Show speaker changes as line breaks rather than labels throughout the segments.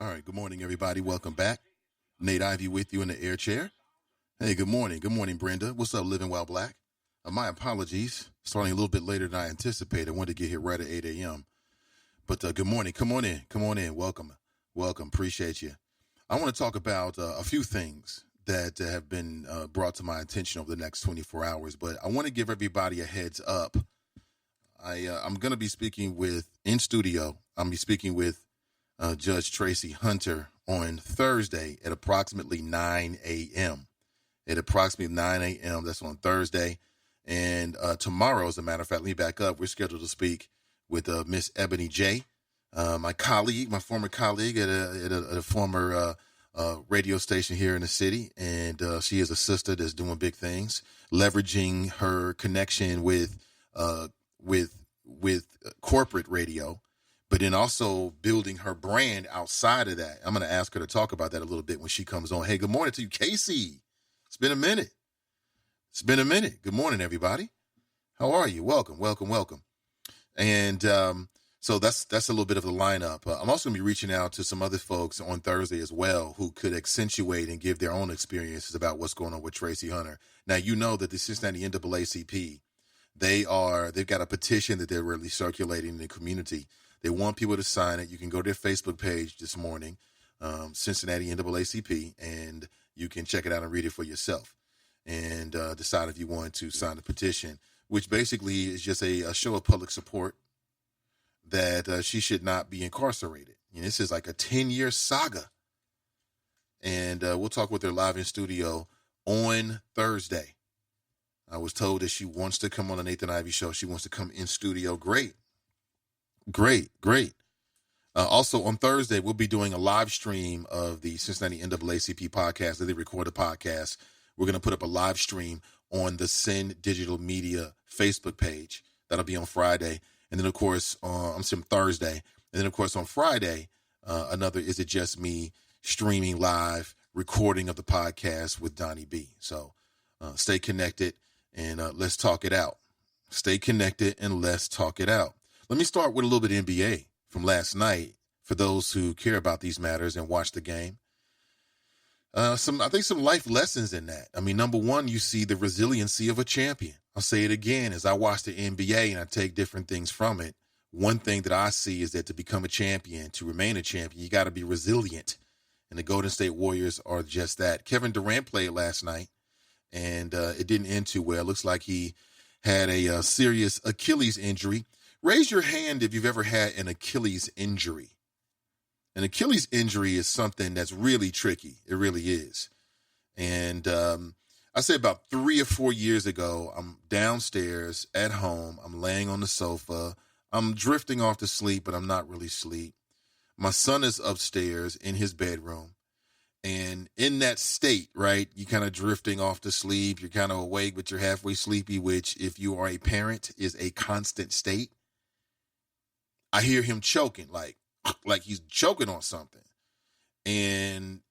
All right, good morning, everybody. Welcome back. Nate Ivey with you in the air chair. Hey, good morning. Good morning, Brenda. What's up, Living While Black? My apologies. Starting a little bit later than I anticipated. I wanted to get here right at 8 a.m. But good morning. Come on in. Come on in. Welcome. Welcome. Appreciate you. I want to talk about a few things that have been brought to my attention over the next 24 hours. But I want to give everybody a heads up. I'm going to be speaking in studio. I'm going to be speaking with Judge Tracy Hunter on Thursday at approximately 9 a.m. At approximately 9 a.m. That's on Thursday. And tomorrow, as a matter of fact, let me back up. We're scheduled to speak with Miss Ebony J., my former colleague at a former radio station here in the city. And she is a sister that's doing big things, leveraging her connection with corporate radio, but then also building her brand outside of that. I'm going to ask her to talk about that a little bit when she comes on. Hey, good morning to you, Casey. It's been a minute. Good morning, everybody. How are you? Welcome. And so that's a little bit of the lineup. I'm also going to be reaching out to some other folks on Thursday as well who could accentuate and give their own experiences about what's going on with Tracy Hunter. Now, you know that the Cincinnati NAACP, they've got a petition that they're really circulating in the community. They want people to sign it. You can go to their Facebook page this morning, Cincinnati NAACP, and you can check it out and read it for yourself and decide if you want to sign the petition, which basically is just a show of public support that she should not be incarcerated. This is like a 10-year saga. And we'll talk with her live in studio on Thursday. I was told that she wants to come on the Nathan Ivey Show. She wants to come in studio. Great. Also, on Thursday, we'll be doing a live stream of the Cincinnati NAACP podcast. They record a podcast. We're going to put up a live stream on the Sin Digital Media Facebook page. That'll be on Friday. And then, of course, Thursday. And then, of course, on Friday, another Is It Just Me streaming live recording of the podcast with Donnie B. So stay connected and let's talk it out. Stay connected and let's talk it out. Let me start with a little bit of NBA from last night for those who care about these matters and watch the game. I think some life lessons in that. I mean, number one, you see the resiliency of a champion. I'll say it again, as I watch the NBA and I take different things from it. One thing that I see is that to become a champion, to remain a champion, you got to be resilient. And the Golden State Warriors are just that. Kevin Durant played last night, and it didn't end too well. It looks like he had a serious Achilles injury. Raise your hand if you've ever had an Achilles injury. An Achilles injury is something that's really tricky. It really is. And I say about 3 or 4 years ago, I'm downstairs at home. I'm laying on the sofa. I'm drifting off to sleep, but I'm not really asleep. My son is upstairs in his bedroom. And in that state, right, you kind of drifting off to sleep. You're kind of awake, but you're halfway sleepy, which if you are a parent is a constant state. I hear him choking, like he's choking on something. And,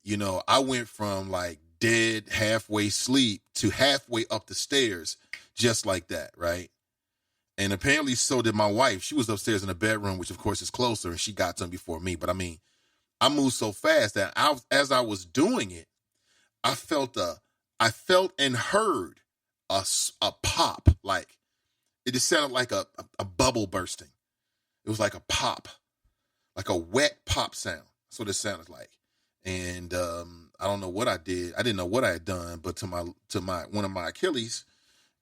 I went from like dead halfway sleep to halfway up the stairs just like that, right? And apparently so did my wife. She was upstairs in the bedroom, which of course is closer, and she got to him before me. But I mean, I moved so fast that as I was doing it, I felt and heard a pop. Like it just sounded like a bubble bursting. It was like a pop, like a wet pop sound. That's what it sounded like. And I don't know what I did. I didn't know what I had done, but to one of my Achilles,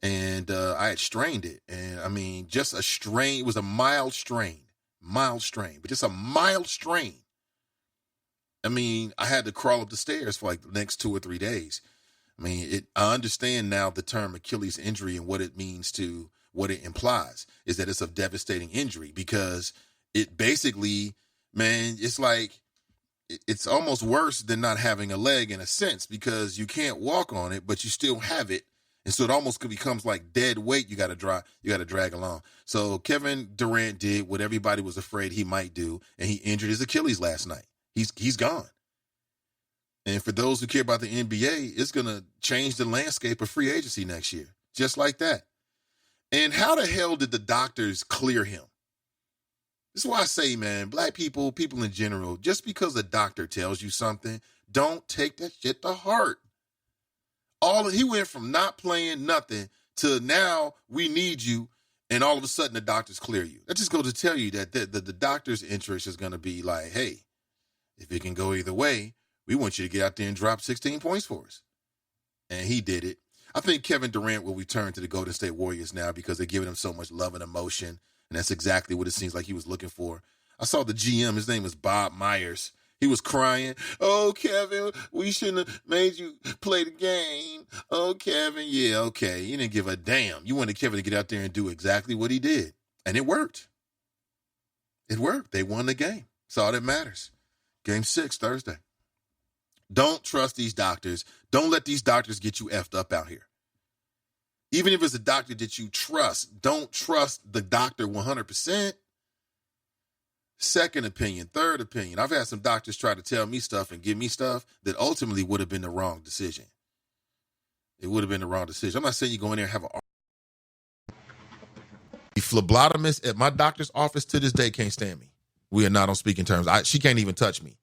and I had strained it. And I mean, just a strain. It was a mild strain, but just a mild strain. I mean, I had to crawl up the stairs for like the next 2 or 3 days. I mean, I understand now the term Achilles injury and what it means to what it implies is that it's a devastating injury because it basically, man, it's like, it's almost worse than not having a leg in a sense because you can't walk on it, but you still have it. And so it almost becomes like dead weight you got to drag along. So Kevin Durant did what everybody was afraid he might do, and he injured his Achilles last night. He's gone. And for those who care about the NBA, it's going to change the landscape of free agency next year, just like that. And how the hell did the doctors clear him? This is why I say, man, black people, people in general, just because a doctor tells you something, don't take that shit to heart. He went from not playing nothing to now we need you, and all of a sudden the doctors clear you. That just goes to tell you that the doctor's interest is going to be like, hey, if it can go either way, we want you to get out there and drop 16 points for us. And he did it. I think Kevin Durant will return to the Golden State Warriors now because they're giving him so much love and emotion. And that's exactly what it seems like he was looking for. I saw the GM. His name was Bob Myers. He was crying. Oh, Kevin, we shouldn't have made you play the game. Oh, Kevin. Yeah, okay. You didn't give a damn. You wanted Kevin to get out there and do exactly what he did. And it worked. It worked. They won the game. That's all that matters. Game 6, Thursday. Don't trust these doctors. Don't let these doctors get you effed up out here. Even if it's a doctor that you trust, don't trust the doctor 100%. Second opinion, third opinion. I've had some doctors try to tell me stuff and give me stuff that ultimately would have been the wrong decision. It would have been the wrong decision. I'm not saying you go in there and have the phlebotomist at my doctor's office to this day can't stand me. We are not on speaking terms. She can't even touch me.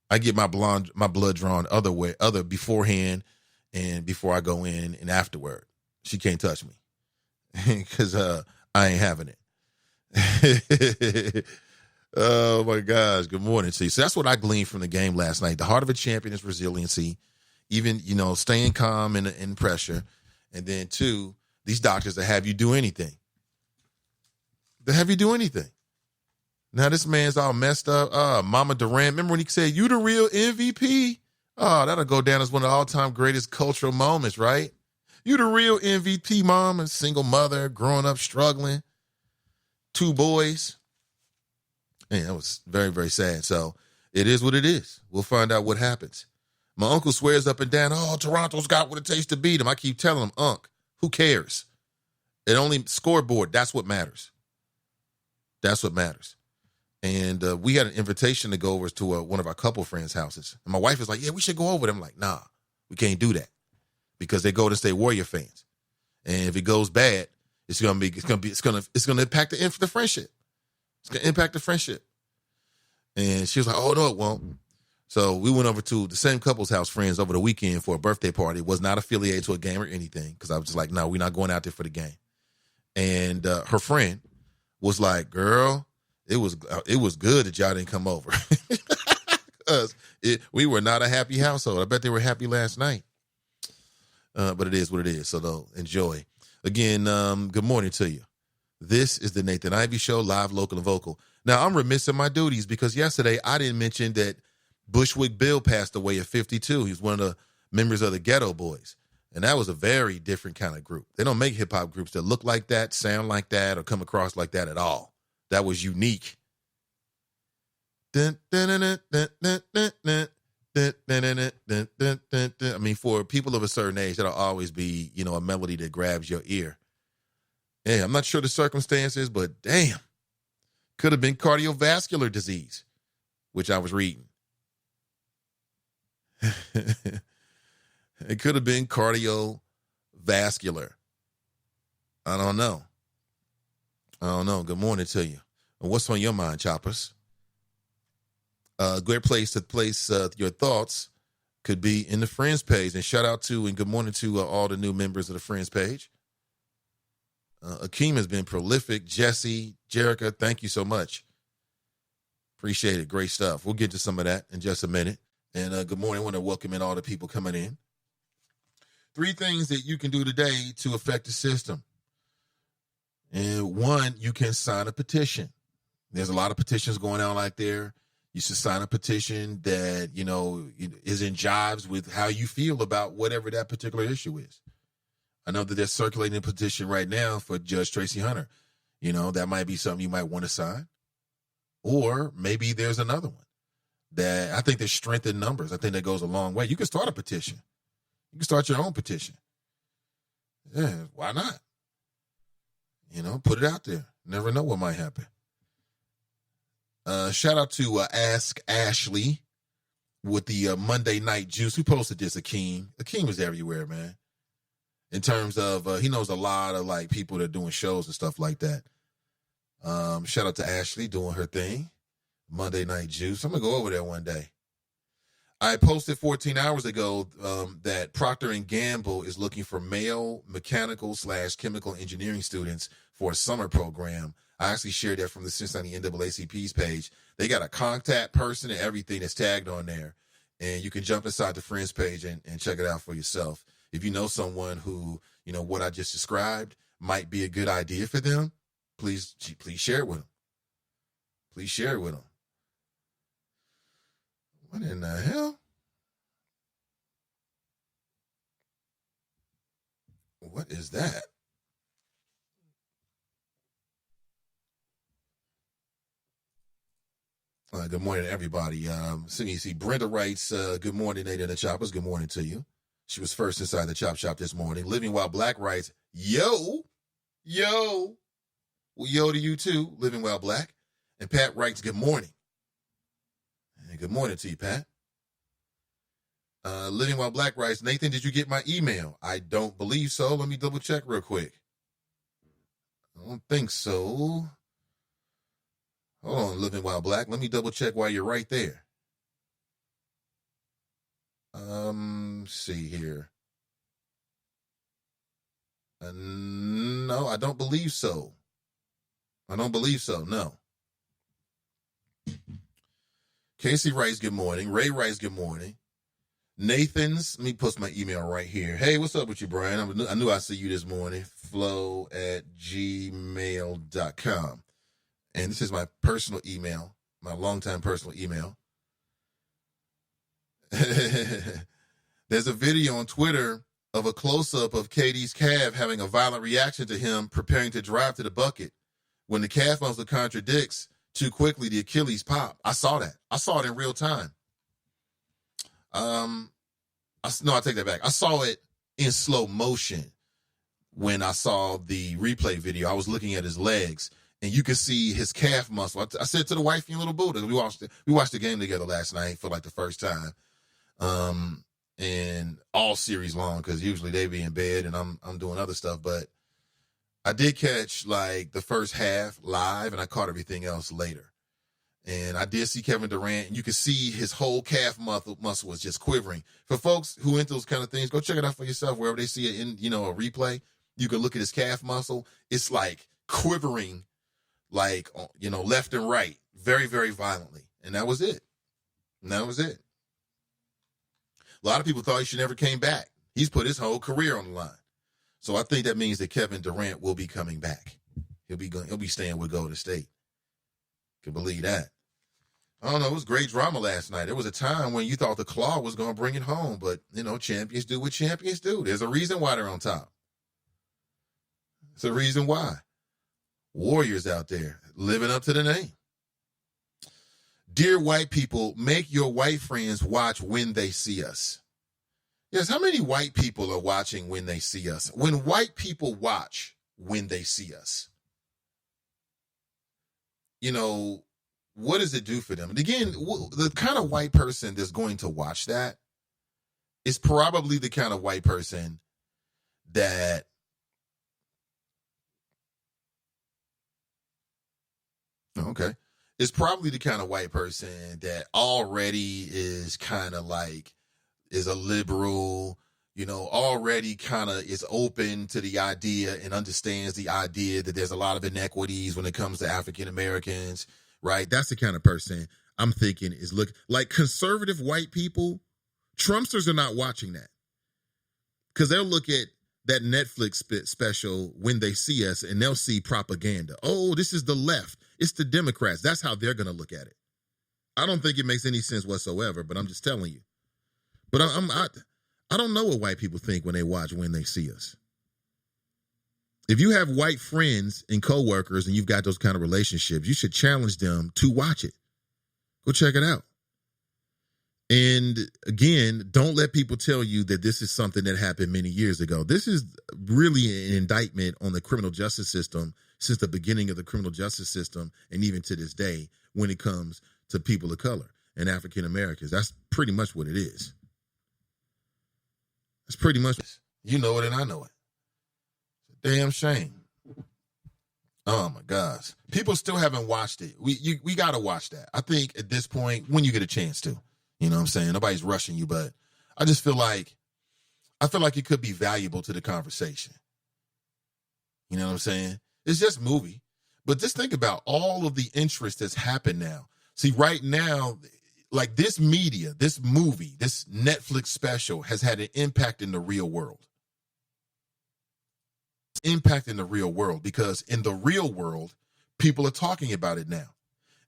I get my blood drawn other beforehand and before I go in and afterward. She can't touch me because I ain't having it. Oh, my gosh. Good morning to you. So that's what I gleaned from the game last night. The heart of a champion is resiliency, even, staying calm in pressure. And then, 2, these doctors that have you do anything. They have you do anything. Now, this man's all messed up. Mama Durant, remember when he said, you the real MVP? Oh, that'll go down as one of the all-time greatest cultural moments, right? You the real MVP, mom, a single mother, growing up, struggling, 2 boys. Man, that was very, very sad. So it is what it is. We'll find out what happens. My uncle swears up and down, oh, Toronto's got what it takes to beat him. I keep telling him, Unc, who cares? It only scoreboard. That's what matters. That's what matters. And we had an invitation to go over to one of our couple friends' houses. And my wife is like, yeah, we should go over there. I'm like, nah, we can't do that because they're Golden State Warrior fans. And if it goes bad, it's gonna impact the friendship. It's going to impact the friendship. And she was like, oh, no, it won't. So we went over to the same couple's house, friends, over the weekend for a birthday party. It was not affiliated to a game or anything because I was just like, no, we're not going out there for the game. And her friend was like, girl, it was good that y'all didn't come over. Because we were not a happy household. I bet they were happy last night. But it is what it is. So, though, enjoy. Again, good morning to you. This is the Nathan Ivey Show, live, local, and vocal. Now, I'm remiss in my duties because yesterday I didn't mention that Bushwick Bill passed away at 52. He was one of the members of the Ghetto Boys. And that was a very different kind of group. They don't make hip-hop groups that look like that, sound like that, or come across like that at all. That was unique. I mean, for people of a certain age, that'll always be, a melody that grabs your ear. Yeah, I'm not sure the circumstances, but damn, could have been cardiovascular disease, which I was reading. It could have been cardiovascular. I don't know. Good morning to you. And what's on your mind, choppers? A great place to place your thoughts could be in the Friends page. And shout out to and good morning to all the new members of the Friends page. Akeem has been prolific. Jesse, Jerica, thank you so much. Appreciate it. Great stuff. We'll get to some of that in just a minute. And good morning. I want to welcome in all the people coming in. 3 things that you can do today to affect the system. And 1, you can sign a petition. There's a lot of petitions going on out there. You should sign a petition that, is in jives with how you feel about whatever that particular issue is. I know that they're circulating a petition right now for Judge Tracy Hunter. That might be something you might want to sign. Or maybe there's another one that I think there's strength in numbers. I think that goes a long way. You can start a petition. You can start your own petition. Yeah, why not? Put it out there. Never know what might happen. Shout out to Ask Ashley with the Monday Night Juice. Who posted this? Akeem. Akeem is everywhere, man. In terms of, he knows a lot of people that are doing shows and stuff like that. Shout out to Ashley doing her thing. Monday Night Juice. I'm going to go over there one day. I posted 14 hours ago that Procter & Gamble is looking for male mechanical/chemical engineering students for a summer program. I actually shared that from the Cincinnati NAACP's page. They got a contact person and everything that's tagged on there. And you can jump inside the friends page and check it out for yourself. If you know someone who, what I just described might be a good idea for them, please share it with them. Please share it with them. What in the hell? What is that? Good morning, everybody. So you see, Brenda writes, good morning, Nate and the Choppers. Good morning to you. She was first inside the Chop Shop this morning. Living While Black writes, yo. Well, yo to you too, Living While Black. And Pat writes, good morning. And good morning to you, Pat. Living While Black writes, Nathan, did you get my email? I don't believe so. Let me double check real quick. I don't think so. Hold on, Living While Black. Let me double check while you're right there. See here. No, I don't believe so. No. Casey writes, good morning. Ray writes, good morning. Nathan's, let me post my email right here. Hey, what's up with you, Brian? I knew I'd see you this morning. flow@gmail.com. And this is my personal email, my longtime personal email. There's a video on Twitter of a close-up of KD's calf having a violent reaction to him preparing to drive to the bucket. When the calf muscle contradicts too quickly, the Achilles pop. I saw that. I saw it in real time. No, I take that back. I saw it in slow motion when I saw the replay video. I was looking at his legs, and you could see his calf muscle. I said to the wifey and little Buddha, we watched the game together last night for like the first time, and all series long because usually they be in bed and I'm doing other stuff. But I did catch like the first half live, and I caught everything else later. And I did see Kevin Durant, and you could see his whole calf muscle was just quivering. For folks who into those kind of things, go check it out for yourself. Wherever they see it in, a replay, you can look at his calf muscle. It's like quivering, like, left and right, very, very violently. And that was it. A lot of people thought he should never came back. He's put his whole career on the line. So I think that means that Kevin Durant will be coming back. He'll be staying with Golden State. Can believe that. I don't know. It was great drama last night. There was a time when you thought the Claw was going to bring it home, but, champions do what champions do. There's a reason why they're on top. It's a reason why. Warriors out there living up to the name. Dear white people, make your white friends watch When They See Us. Yes, how many white people are watching When They See Us? When white people watch When They See Us, what does it do for them? And again, the kind of white person that's going to watch that is probably the kind of white person that is probably the kind of white person that already is kind of like, is a liberal, already kind of is open to the idea and understands the idea that there's a lot of inequities when it comes to African Americans, right? That's the kind of person I'm thinking is like conservative white people. Trumpsters are not watching that because they'll look at that Netflix special When They See Us and they'll see propaganda. Oh, this is the left. It's the Democrats. That's how they're going to look at it. I don't think it makes any sense whatsoever, but I'm just telling you. But I don't know what white people think when they watch When They See Us. If you have white friends and coworkers and you've got those kind of relationships, you should challenge them to watch it. Go check it out. And again, don't let people tell you that this is something that happened many years ago. This is really an indictment on the criminal justice system since the beginning of the criminal justice system and even to this day when it comes to people of color and African Americans. That's pretty much what it is. It's pretty much, you know it and I know it. It's a damn shame. Oh my gosh. People still haven't watched it. We got to watch that. I think at this point, when you get a chance to, you know what I'm saying? Nobody's rushing you, but I just feel like, it could be valuable to the conversation. You know what I'm saying? It's just movie. But just think about all of the interest that's happened now. See, right now, like this media, this movie, this Netflix special has had an impact in the real world. Impact in the real world, because in the real world, people are talking about it now.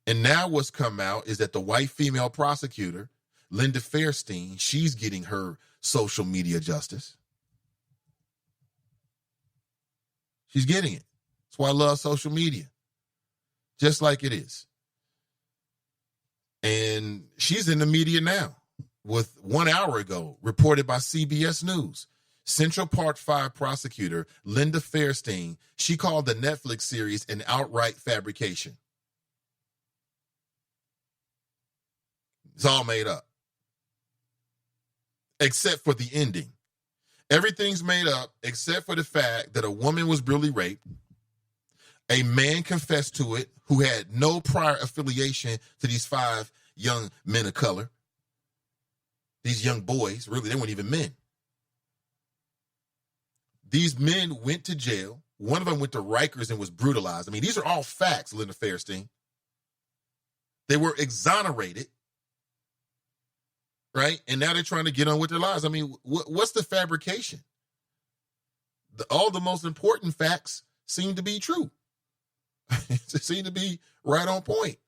And now what's come out is that the white female prosecutor, Linda Fairstein, she's getting her social media justice. She's getting it. That's why I love social media. Just like it is. And she's in the media now. With 1 hour ago, reported by CBS News. Central Park 5 prosecutor Linda Fairstein, she called the Netflix series an outright fabrication. It's all made up. Except for the ending. Everything's made up except for the fact that a woman was brutally raped. A man confessed to it who had no prior affiliation to these 5 young men of color. These young boys, really, they weren't even men. These men went to jail. One of them went to Rikers and was brutalized. I mean, these are all facts, Linda Fairstein. They were exonerated, right? And now they're trying to get on with their lives. I mean, what's the fabrication? All the most important facts seem to be true. They seem to be right on point.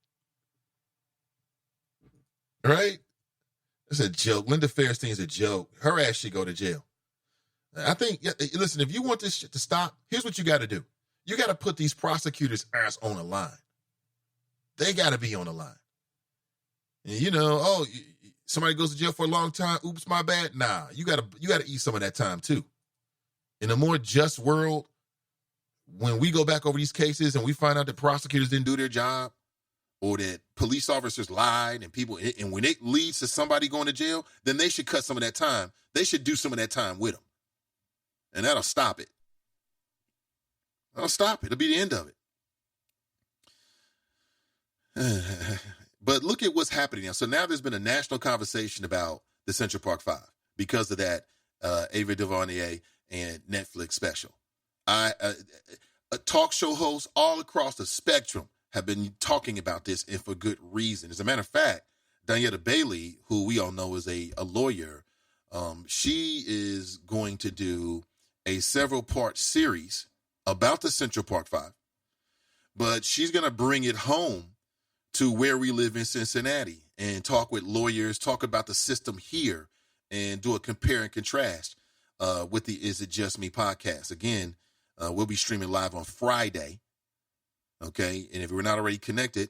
Right? It's a joke. Linda Fairstein's a joke. Her ass should go to jail. I think, listen, if you want this shit to stop, here's what you got to do. You got to put these prosecutors' ass on the line. They got to be on the line. And somebody goes to jail for a long time. Oops, my bad. Nah, you got to eat some of that time too. In a more just world, when we go back over these cases and we find out that prosecutors didn't do their job, or that police officers lied and when it leads to somebody going to jail, then they should cut some of that time. They should do some of that time with them. And that'll stop it. That'll stop it. It'll be the end of it. But look at what's happening now. So now there's been a national conversation about the Central Park 5 because of that Ivey and Netflix special. Talk show hosts all across the spectrum have been talking about this, and for good reason. As a matter of fact, Daniela Bailey, who we all know is a lawyer, she is going to do a several-part series about the Central Park 5, but she's going to bring it home to where we live in Cincinnati and talk with lawyers, talk about the system here, and do a compare and contrast with the Is It Just Me podcast. Again, we'll be streaming live on Friday. Okay, and if we're not already connected,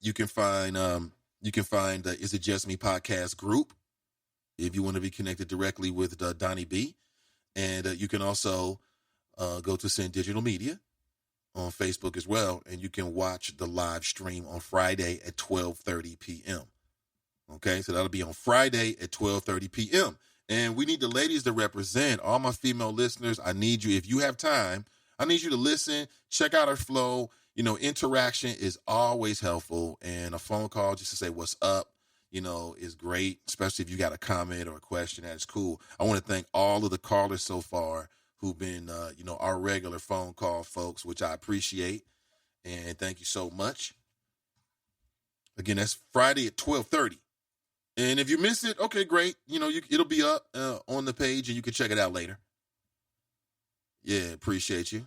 you can find the Is It Just Me podcast group if you want to be connected directly with Donnie B, and you can also go to Send Digital Media on Facebook as well, and you can watch the live stream on Friday at 12:30 p.m. Okay, so that'll be on Friday at 12:30 p.m. And we need the ladies to represent. All my female listeners, I need you. If you have time, I need you to listen, check out our flow. Interaction is always helpful, and a phone call just to say what's up, is great, especially if you got a comment or a question. That's cool. I want to thank all of the callers so far who've been, our regular phone call folks, which I appreciate, and thank you so much. Again, that's Friday at 12:30. And if you miss it, okay, great. It'll be up on the page, and you can check it out later. Yeah, appreciate you.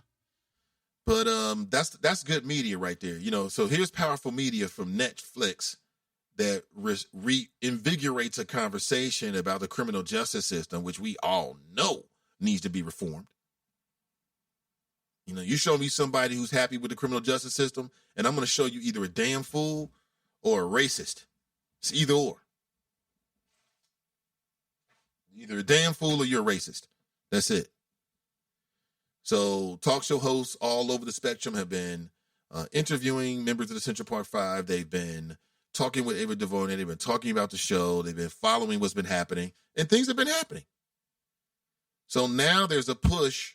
But that's good media right there. So here's powerful media from Netflix that reinvigorates a conversation about the criminal justice system, which we all know needs to be reformed. You show me somebody who's happy with the criminal justice system, and I'm going to show you either a damn fool or a racist. It's either or. Either a damn fool or you're a racist. That's it. So talk show hosts all over the spectrum have been interviewing members of the Central Park 5. They've been talking with Ava DeVonay. They've been talking about the show. They've been following what's been happening, and things have been happening. So now there's a push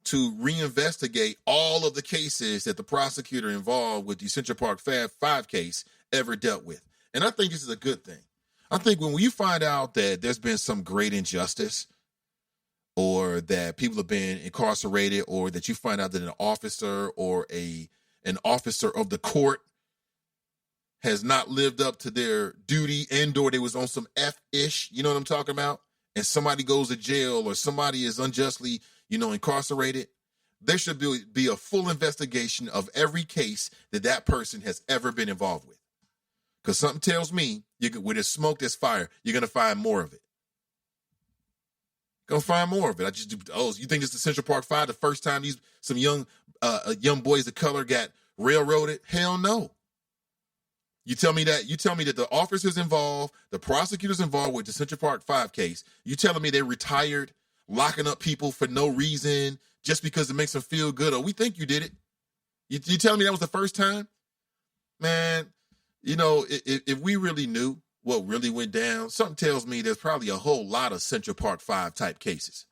to reinvestigate all of the cases that the prosecutor involved with the Central Park 5 case ever dealt with. And I think this is a good thing. I think when you find out that there's been some great injustice, or that people have been incarcerated, or that you find out that an officer or an officer of the court has not lived up to their duty, and or they was on some F-ish, you know what I'm talking about? And somebody goes to jail, or somebody is unjustly, incarcerated, there should be a full investigation of every case that person has ever been involved with. Because something tells me, where there's smoke, there's fire. You're going to find more of it. Gonna find more of it. You think it's the Central Park 5, the first time some young boys of color got railroaded? Hell no. You tell me that the officers involved, the prosecutors involved with the Central Park 5 case, you telling me they retired, locking up people for no reason, just because it makes them feel good? Oh, we think you did it. You telling me that was the first time? Man, if we really knew what really went down, something tells me there's probably a whole lot of Central Park 5 type cases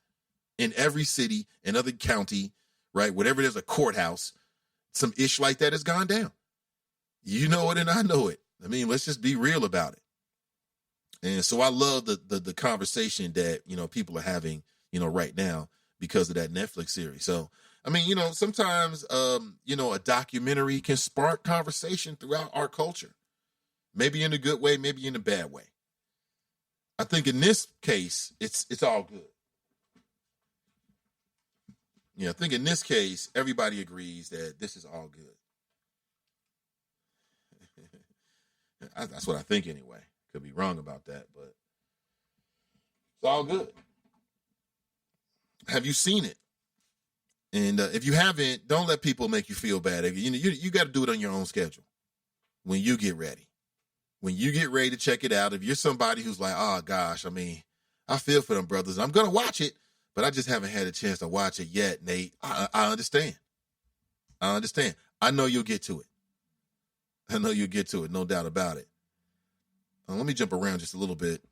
in every city, in other county, right? Whatever there's a courthouse, some ish like that has gone down. You know it and I know it. I mean, let's just be real about it. And so I love the conversation that, people are having, right now because of that Netflix series. So, I mean, sometimes, a documentary can spark conversation throughout our culture. Maybe in a good way, maybe in a bad way. I think in this case, it's all good. Yeah, I think in this case, everybody agrees that this is all good. That's what I think anyway. Could be wrong about that, but it's all good. Have you seen it? And if you haven't, don't let people make you feel bad. You got to do it on your own schedule when you get ready. When you get ready to check it out, if you're somebody who's like, oh, gosh, I mean, I feel for them brothers. I'm going to watch it, but I just haven't had a chance to watch it yet, Nate. I understand. I know you'll get to it. No doubt about it. Let me jump around just a little bit.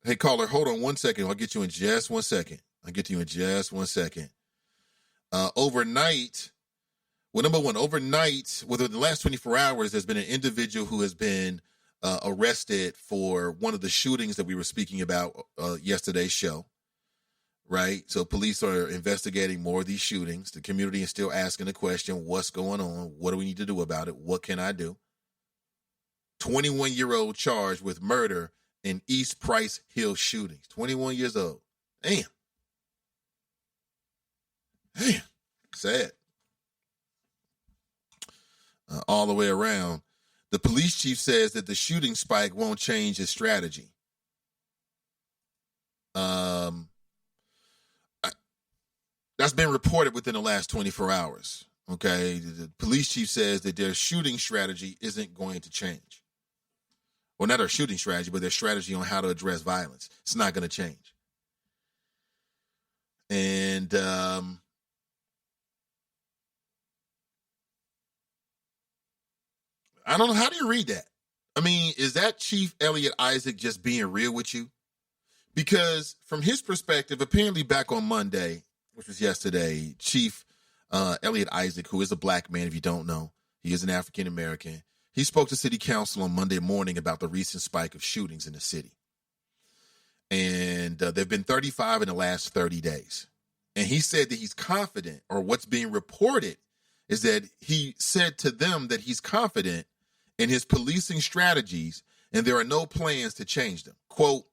Hey, caller, hold on 1 second. I'll get you in just 1 second. Overnight, number one, within the last 24 hours, there's been an individual who has been arrested for one of the shootings that we were speaking about yesterday's show, right? So police are investigating more of these shootings. The community is still asking the question, what's going on? What do we need to do about it? What can I do? 21-year-old charged with murder in East Price Hill shootings. 21 years old. Damn. Sad. All the way around. The police chief says that the shooting spike won't change his strategy. That's been reported within the last 24 hours. Okay. The police chief says that their shooting strategy isn't going to change. Well, not their shooting strategy, but their strategy on how to address violence. It's not going to change. And I don't know. How do you read that? I mean, is that Chief Elliot Isaac just being real with you? Because from his perspective, apparently back on Monday, which was yesterday, Chief Elliot Isaac, who is a black man, if you don't know, he is an African-American. He spoke to city council on Monday morning about the recent spike of shootings in the city. And there have been 35 in the last 30 days. And he said that he's confident, or what's being reported is that he said to them that he's confident in his policing strategies and there are no plans to change them. Quote,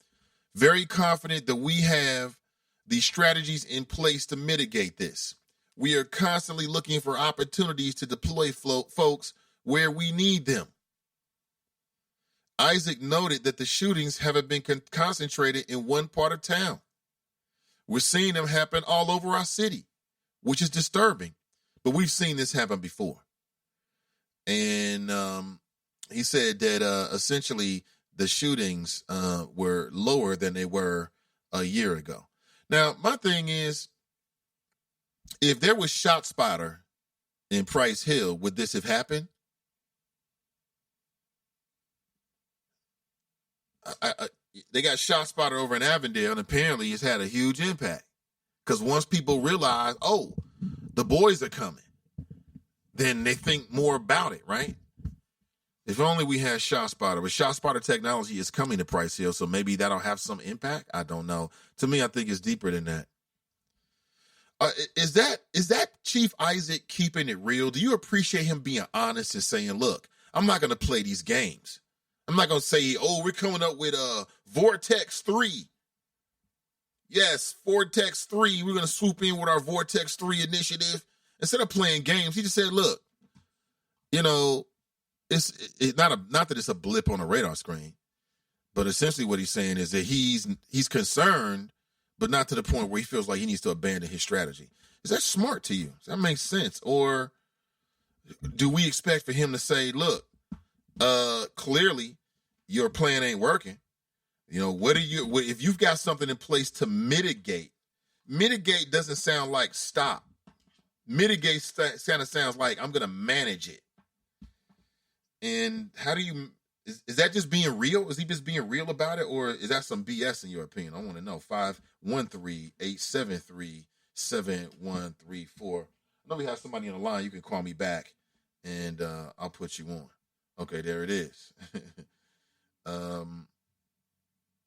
very confident that we have the strategies in place to mitigate this. We are constantly looking for opportunities to deploy folks where we need them. Isaac noted that the shootings haven't been concentrated in one part of town. We're seeing them happen all over our city, which is disturbing, but we've seen this happen before. And he said that essentially the shootings were lower than they were a year ago. Now, my thing is, if there was ShotSpotter in Price Hill, would this have happened? they got shot spotted over in Avondale, and apparently it's had a huge impact. Because once people realize, oh, the boys are coming, then they think more about it, right? If only we had shot spotter, but shot spotter technology is coming to Price Hill, so maybe that'll have some impact. I don't know. To me, I think it's deeper than that. Is that Chief Isaac keeping it real? Do you appreciate him being honest and saying, look, I'm not going to play these games. I'm not going to say, oh, we're coming up with Vortex 3. Yes, Vortex 3. We're going to swoop in with our Vortex 3 initiative. Instead of playing games, he just said, look, it's not that it's a blip on a radar screen, but essentially what he's saying is that he's concerned, but not to the point where he feels like he needs to abandon his strategy. Is that smart to you? Does that make sense? Or do we expect for him to say, look, clearly your plan ain't working. If you've got something in place to mitigate doesn't sound like stop. Mitigate sounds like I'm going to manage it. And how do you, is that just being real? Is he just being real about it? Or is that some BS in your opinion? I want to know. 513-873-7134. I know we have somebody on the line. You can call me back and I'll put you on. Okay, there it is. All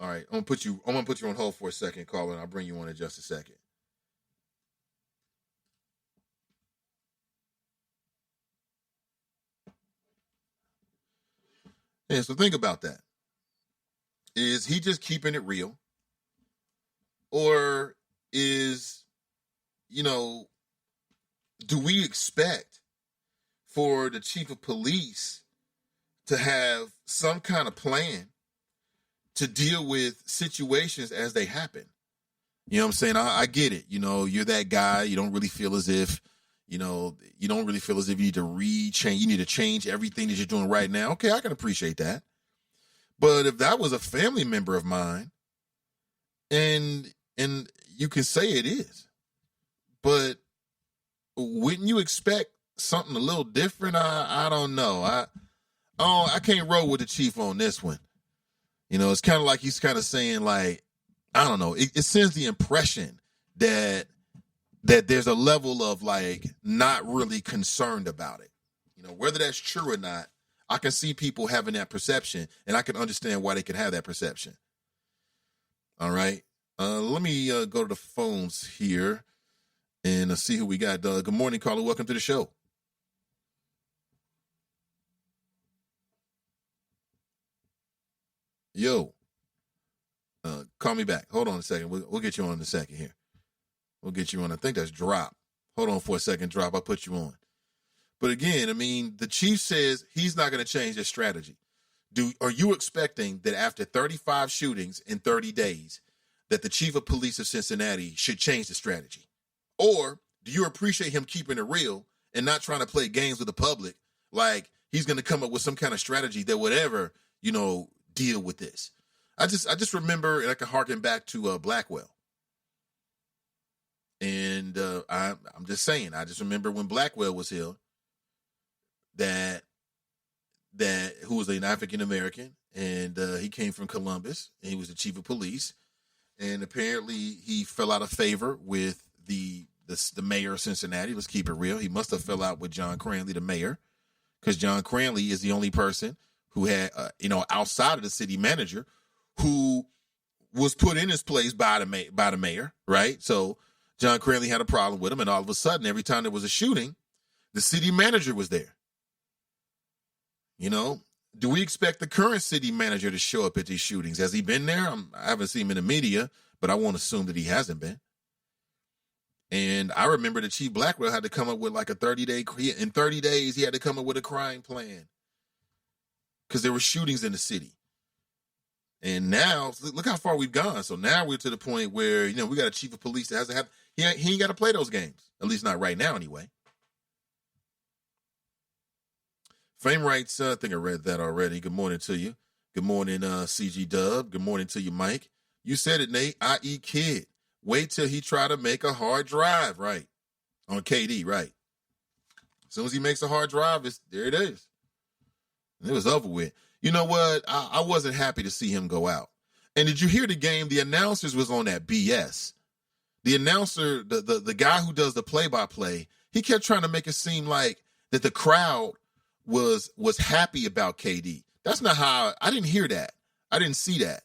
right, I'm gonna put you on hold for a second, caller, and I'll bring you on in just a second. And so think about that. Is he just keeping it real? Or is, do we expect for the chief of police to have some kind of plan to deal with situations as they happen? You know what I'm saying? I get it. You're that guy. You don't really feel as if, you need to you need to change everything that you're doing right now. Okay, I can appreciate that. But if that was a family member of mine, and you can say it is, but wouldn't you expect something a little different? I don't know. I can't roll with the chief on this one. It's kind of like he's kind of saying, like, I don't know. It sends the impression that there's a level of, like, not really concerned about it. Whether that's true or not, I can see people having that perception, and I can understand why they could have that perception. All right. Let me go to the phones here and see who we got. Good morning, caller. Welcome to the show. Yo. Call me back. Hold on a second. We'll get you on in a second here. We'll get you on. I think that's Drop. Hold on for a second, Drop. I'll put you on. But again, the chief says he's not going to change his strategy. Are you expecting that after 35 shootings in 30 days, that the chief of police of Cincinnati should change the strategy? Or do you appreciate him keeping it real and not trying to play games with the public, like he's going to come up with some kind of strategy that would ever, deal with this? I just remember, and I can harken back to Blackwell. And I'm just saying, I just remember when Blackwell was here, that who was an African American, and he came from Columbus, and he was the chief of police, and apparently he fell out of favor with the mayor of Cincinnati. Let's keep it real. He must have fell out with John Cranley, the mayor, because John Cranley is the only person who had, outside of the city manager, who was put in his place by the mayor, right? So John Cranley had a problem with him, and all of a sudden, every time there was a shooting, the city manager was there. Do we expect the current city manager to show up at these shootings? Has he been there? I haven't seen him in the media, but I won't assume that he hasn't been. And I remember that Chief Blackwell had to come up with like a 30-day, in 30 days, he had to come up with a crime plan because there were shootings in the city. And now, look how far we've gone. So now we're to the point where, we got a chief of police that hasn't had, he ain't got to play those games, at least not right now anyway. Fame writes, I think I read that already. Good morning to you. Good morning, CG Dub. Good morning to you, Mike. You said it, Nate, i.e. Kid. Wait till he try to make a hard drive, right? On KD, right? As soon as he makes a hard drive, there it is. And it was over with. You know what? I wasn't happy to see him go out. And did you hear the game? The announcers was on that BS. The announcer, the guy who does the play-by-play, he kept trying to make it seem like that the crowd was happy about KD. That's not how, I didn't hear that. I didn't see that.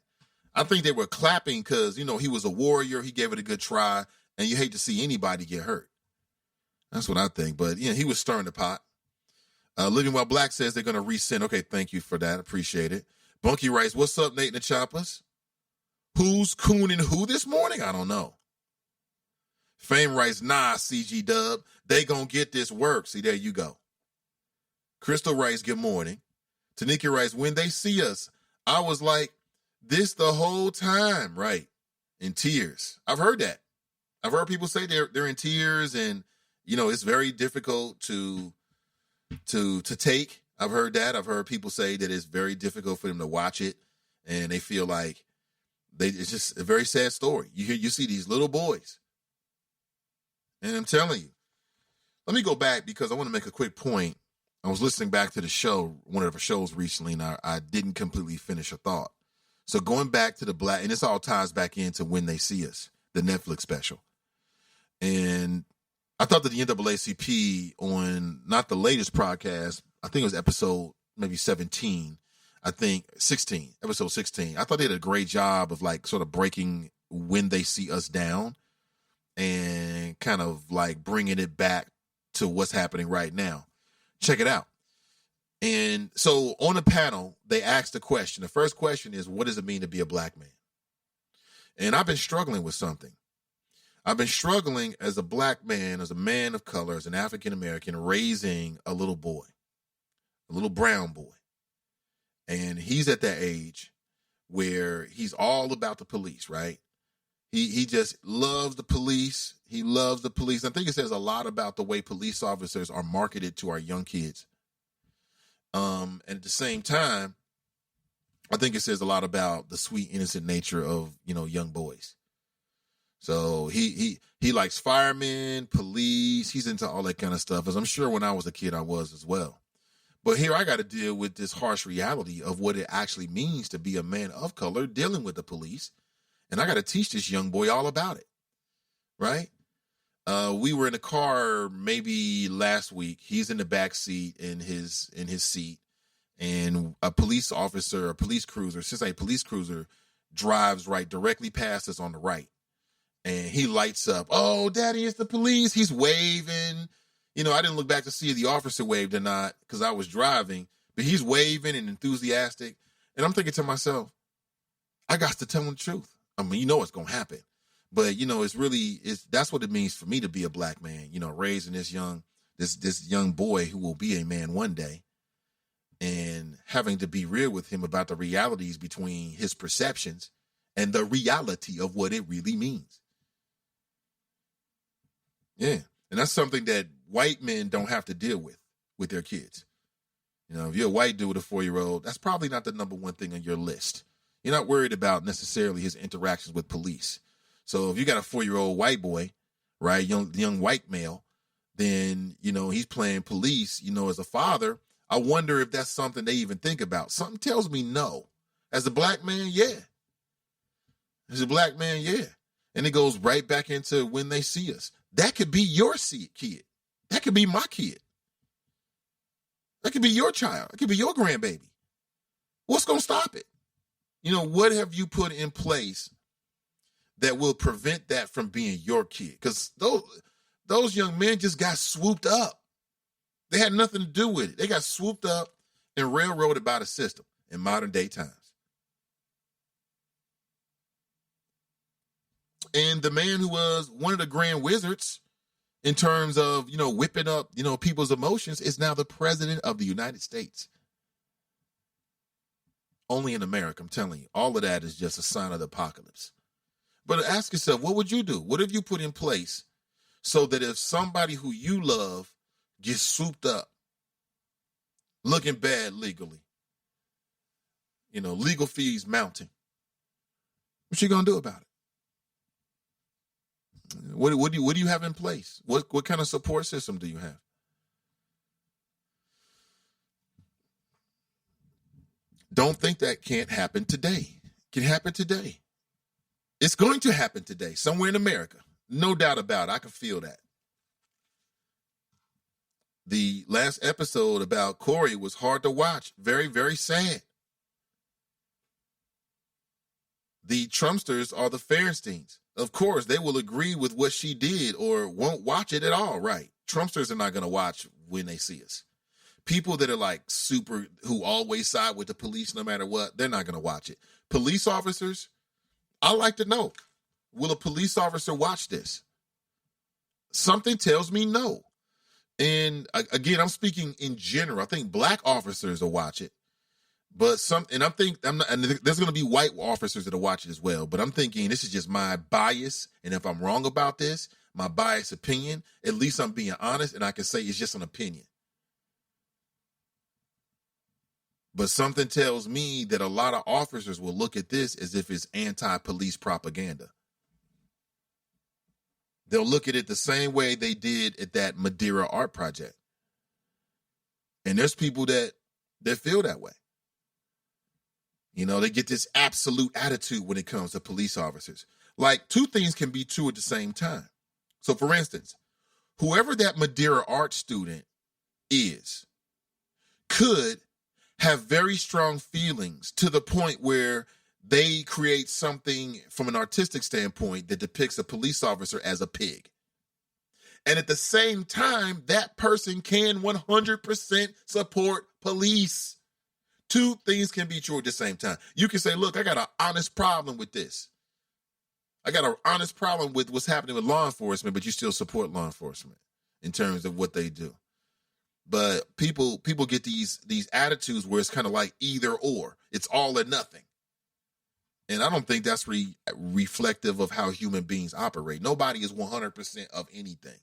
I think they were clapping because, he was a warrior. He gave it a good try, and you hate to see anybody get hurt. That's what I think. But, he was stirring the pot. Living While Black says they're going to resend. Okay, thank you for that. Appreciate it. Bunky writes, what's up, Nate and the Choppers? Who's cooning who this morning? I don't know. Fame writes, nah, CG Dub. They going to get this work. See, there you go. Crystal writes, good morning. Tanika writes, when they see us, I was like, this the whole time, right? In tears. I've heard that. I've heard people say they're in tears, and it's very difficult to take. I've heard that. I've heard people say that it's very difficult for them to watch it, and they feel like it's just a very sad story. You see these little boys, and I'm telling you. Let me go back because I want to make a quick point. I was listening back to the show, one of the shows recently, and I didn't completely finish a thought. So going back to the black, and this all ties back into When They See Us, the Netflix special. And I thought that the NAACP on, not the latest podcast, I think it was episode maybe 17, episode 16. I thought they did a great job of sort of breaking When They See Us down and kind of bringing it back to what's happening right now. Check it out. And so on the panel, they asked the question. The first question is, what does it mean to be a black man? And I've been struggling with something. I've been struggling as a black man, as a man of color, as an African-American, raising a little boy, a little brown boy. And he's at that age where he's all about the police, right? He just loves the police. He loves the police. I think it says a lot about the way police officers are marketed to our young kids. And at the same time, I think it says a lot about the sweet, innocent nature of, young boys. So he likes firemen, police. He's into all that kind of stuff. As I'm sure when I was a kid, I was as well. But here I got to deal with this harsh reality of what it actually means to be a man of color dealing with the police. And I got to teach this young boy all about it. Right? We were in a car maybe last week. He's in the back seat in his seat, and a police officer, a police cruiser, Cincinnati police cruiser, drives right directly past us on the right, and he lights up. Oh, Daddy, it's the police! He's waving. I didn't look back to see if the officer waved or not because I was driving, but he's waving and enthusiastic, and I'm thinking to myself, I got to tell him the truth. I mean, it's gonna happen. But, that's what it means for me to be a black man, raising this young boy who will be a man one day, and having to be real with him about the realities between his perceptions and the reality of what it really means. Yeah. And that's something that white men don't have to deal with their kids. If you're a white dude with a 4-year-old, that's probably not the number one thing on your list. You're not worried about necessarily his interactions with police. So if you got a 4-year-old white boy, right, young white male, then, he's playing police, as a father, I wonder if that's something they even think about. Something tells me no. As a black man, yeah. As a black man, yeah. And it goes right back into When They See Us. That could be your kid. That could be my kid. That could be your child. It could be your grandbaby. What's going to stop it? What have you put in place that will prevent that from being your kid? Because those young men just got swooped up. They had nothing to do with it. They got swooped up and railroaded by the system in modern day times. And the man who was one of the grand wizards in terms of, whipping up, people's emotions is now the president of the United States. Only in America, I'm telling you. All of that is just a sign of the apocalypse. But ask yourself, what would you do? What have you put in place so that if somebody who you love gets swooped up, looking bad legally, legal fees mounting, what you going to do about it? What do you have in place? What kind of support system do you have? Don't think that can't happen today. can happen today. It's going to happen today, somewhere in America. No doubt about it. I can feel that. The last episode about Corey was hard to watch. Very, very sad. The Trumpsters are the Feinsteins. Of course, they will agree with what she did or won't watch it at all, right? Trumpsters are not going to watch when they see us. People that are like super, who always side with the police no matter what, they're not going to watch it. Police officers, I like to know, will a police officer watch this? Something tells me no. And again, I'm speaking in general. I think black officers will watch it. But and there's going to be white officers that'll watch it as well. But I'm thinking this is just my bias. And if I'm wrong about this, my biased opinion, at least I'm being honest and I can say it's just an opinion. But something tells me that a lot of officers will look at this as if it's anti-police propaganda. They'll look at it the same way they did at that Madeira art project. And there's people that feel that way. You know, they get this absolute attitude when it comes to police officers. Like, two things can be true at the same time. So, for instance, whoever that Madeira art student is could have very strong feelings to the point where they create something from an artistic standpoint that depicts a police officer as a pig. And at the same time, that person can 100% support police. Two things can be true at the same time. You can say, look, I got an honest problem with this. I got an honest problem with what's happening with law enforcement, but you still support law enforcement in terms of what they do. But people get these attitudes where it's kind of like either or. It's all or nothing. And I don't think that's reflective of how human beings operate. Nobody is 100% of anything.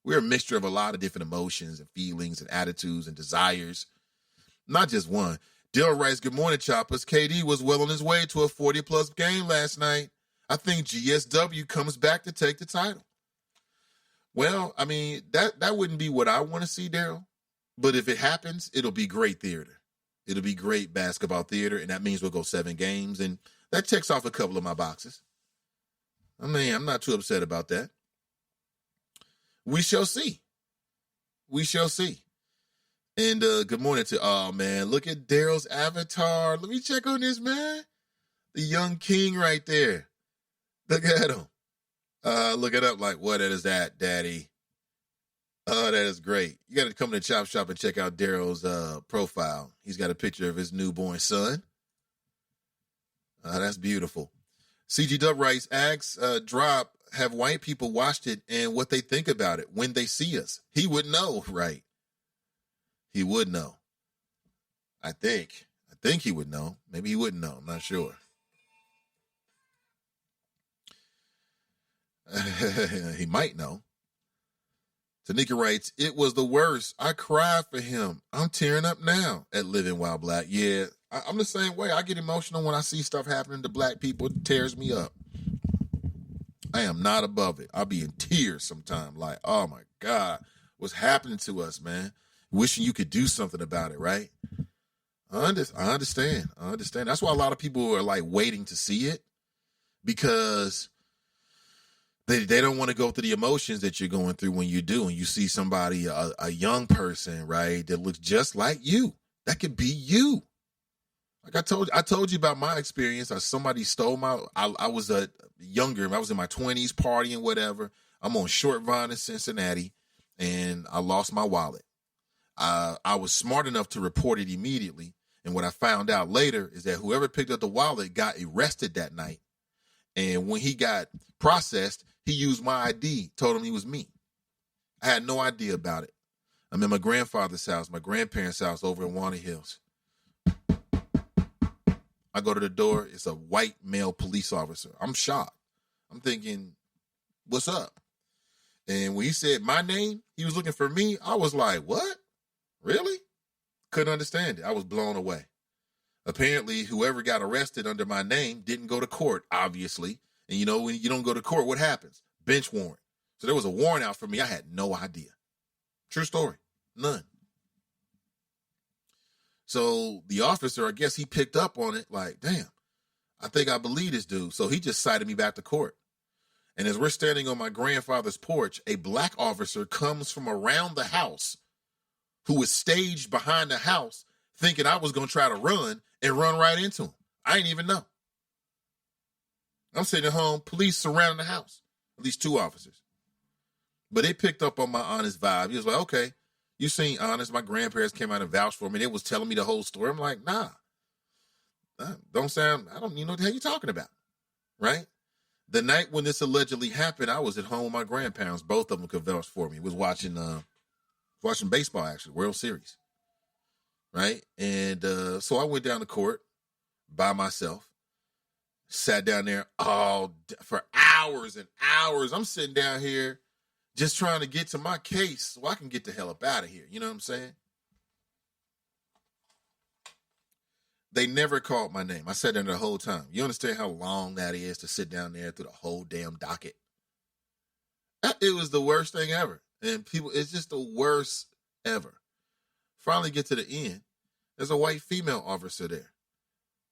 We're a mixture of a lot of different emotions and feelings and attitudes and desires. Not just one. Dill writes, good morning, Choppers. KD was well on his way to a 40-plus game last night. I think GSW comes back to take the title. Well, I mean, that wouldn't be what I want to see, Daryl. But if it happens, it'll be great theater. It'll be great basketball theater, and that means we'll go 7 games, and that checks off a couple of my boxes. I mean, I'm not too upset about that. We shall see. We shall see. And good morning to all, man. Look at Daryl's avatar. Let me check on this, man. The young king right there. Look at him. Look it up like, what is that, daddy? Oh, that is great. You got to come to Chop Shop and check out Daryl's profile. He's got a picture of his newborn son. That's beautiful. CG Dub writes, asks, drop, have white people watched it and what they think about it when they see us? He would know, right? He would know. I think he would know. Maybe he wouldn't know. I'm not sure. He might know. Tanika writes, it was the worst. I cried for him. I'm tearing up now at Living While Black. Yeah, I'm the same way. I get emotional when I see stuff happening to black people. It tears me up. I am not above it. I'll be in tears sometime. Like, oh my God, what's happening to us, man? Wishing you could do something about it, right? I understand. That's why a lot of people are like waiting to see it, because they don't want to go through the emotions that you're going through when you do. And you see somebody, a young person, right, that looks just like you. That could be you. Like I told you about my experience. Somebody stole I was younger. I was in my 20s partying, whatever. I'm on Short Vine in Cincinnati, and I lost my wallet. I was smart enough to report it immediately. And what I found out later is that whoever picked up the wallet got arrested that night. And when he got processed, he used my ID, told him he was me. I had no idea about it. I'm in my grandfather's house, my grandparents' house over in Walnut Hills. I go to the door. It's a white male police officer. I'm shocked. I'm thinking, what's up? And when he said my name, he was looking for me. I was like, what? Really? Couldn't understand it. I was blown away. Apparently, whoever got arrested under my name didn't go to court, obviously. And you know, when you don't go to court, what happens? Bench warrant. So there was a warrant out for me. I had no idea. True story. None. So the officer, I guess he picked up on it like, damn, I think I believe this dude. So he just cited me back to court. And as we're standing on my grandfather's porch, a black officer comes from around the house who was staged behind the house thinking I was going to try to run and run right into him. I didn't even know. I'm sitting at home, police surrounding the house, at least 2 officers. But they picked up on my honest vibe. He was like, okay, you seem honest. My grandparents came out and vouched for me. They was telling me the whole story. I'm like, nah, I don't even know what the hell you're talking about, right? The night when this allegedly happened, I was at home with my grandparents. Both of them could vouch for me. Was watching baseball, actually, World Series, right? And so I went down to court by myself, sat down there for hours and hours. I'm sitting down here just trying to get to my case so I can get the hell up out of here. You know what I'm saying? They never called my name. I sat down there the whole time. You understand how long that is to sit down there through the whole damn docket? It was the worst thing ever. And it's just the worst ever. Finally get to the end. There's a white female officer there.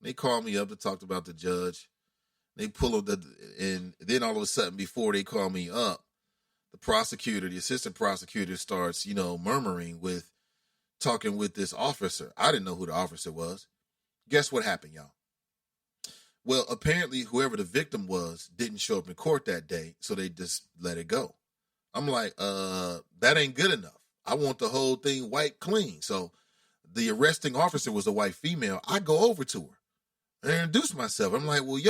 They called me up to talk about the judge. They pull up and then all of a sudden, before they call me up, the assistant prosecutor starts, murmuring talking with this officer. I didn't know who the officer was. Guess what happened, y'all? Well, apparently whoever the victim was didn't show up in court that day, so they just let it go. I'm like, that ain't good enough. I want the whole thing white clean. So the arresting officer was a white female. I go over to her and introduce myself. I'm like, well,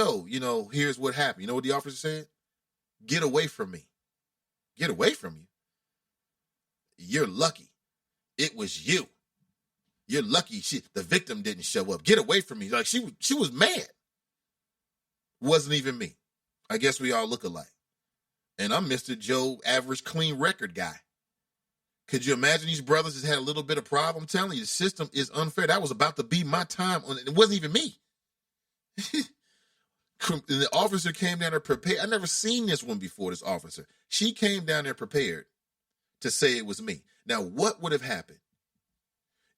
here's what happened. You know what the officer said? Get away from me. Get away from you? You're lucky. It was you. You're lucky the victim didn't show up. Get away from me. Like she was mad. Wasn't even me. I guess we all look alike. And I'm Mr. Joe, average clean record guy. Could you imagine these brothers has had a little bit of problem? I'm telling you, the system is unfair. That was about to be my time. It wasn't even me. The officer came down there prepared. I never seen this one before, this officer. She came down there prepared to say it was me. Now, what would have happened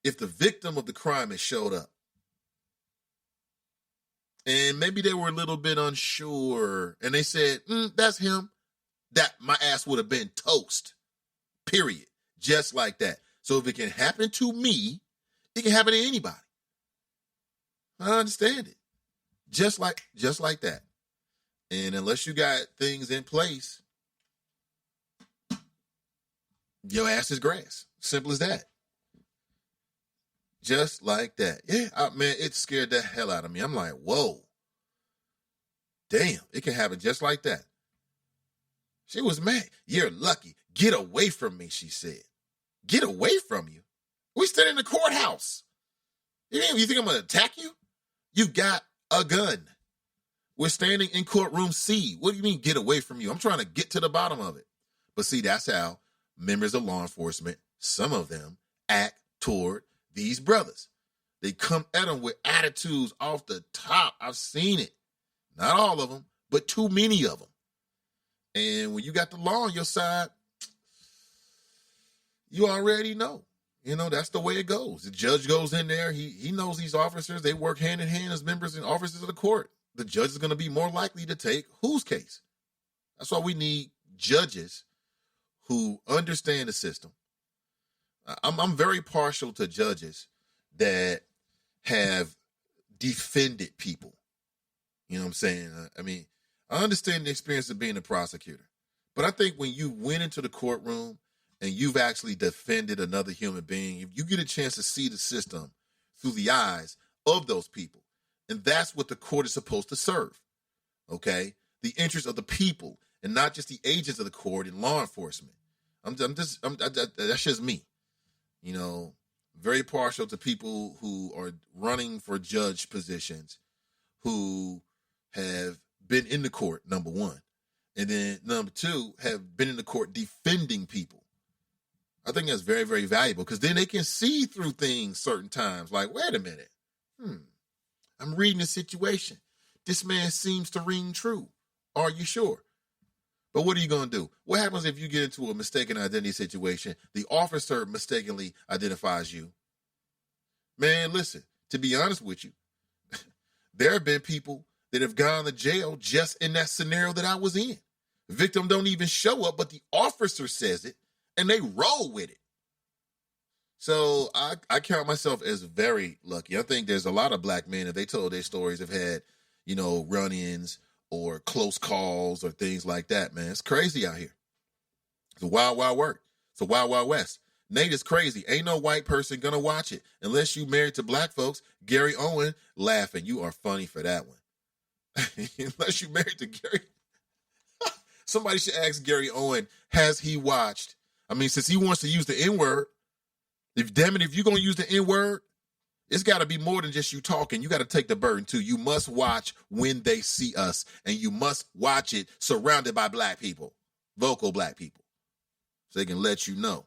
if the victim of the crime had showed up? And maybe they were a little bit unsure. And they said, that's him. That my ass would have been toast. Period. Just like that. So if it can happen to me, it can happen to anybody. I understand it. Just like that. And unless you got things in place, your ass is grass. Simple as that. Just like that. Yeah, man, it scared the hell out of me. I'm like, whoa. Damn, it can happen just like that. She was mad. You're lucky. Get away from me, she said. Get away from you? We stood in the courthouse. You think I'm going to attack you? You got a gun. We're standing in courtroom C. What do you mean get away from you? I'm trying to get to the bottom of it. But see, that's how members of law enforcement, some of them, act toward these brothers. They come at them with attitudes off the top. I've seen it. Not all of them, but too many of them. And when you got the law on your side, you already know. That's the way it goes. The judge goes in there. He knows these officers. They work hand in hand as members and officers of the court. The judge is going to be more likely to take whose case? That's why we need judges who understand the system. I'm very partial to judges that have defended people. You know what I'm saying? I understand the experience of being a prosecutor. But I think when you went into the courtroom and you've actually defended another human being, if you get a chance to see the system through the eyes of those people, and that's what the court is supposed to serve, okay? The interests of the people and not just the agents of the court and law enforcement. That's just me. Very partial to people who are running for judge positions who have been in the court, number one. And then number two, have been in the court defending people. I think that's very, very valuable because then they can see through things certain times. Like, wait a minute. I'm reading the situation. This man seems to ring true. Are you sure? But what are you going to do? What happens if you get into a mistaken identity situation? The officer mistakenly identifies you. Man, listen, to be honest with you, there have been people that have gone to jail just in that scenario that I was in. Victim don't even show up, but the officer says it, and they roll with it. So I count myself as very lucky. I think there's a lot of black men, if they told their stories, have had, run-ins or close calls or things like that, man. It's crazy out here. It's a wild, wild work. It's a wild, wild west. Nate is crazy. Ain't no white person gonna watch it unless you married to black folks. Gary Owen laughing. You are funny for that one. Unless you married to Gary. Somebody should ask Gary Owen, has he watched? I mean, since he wants to use the N-word, if you're going to use the N-word, it's got to be more than just you talking. You got to take the burden, too. You must watch When They See Us, and you must watch it surrounded by black people, vocal black people, so they can let you know.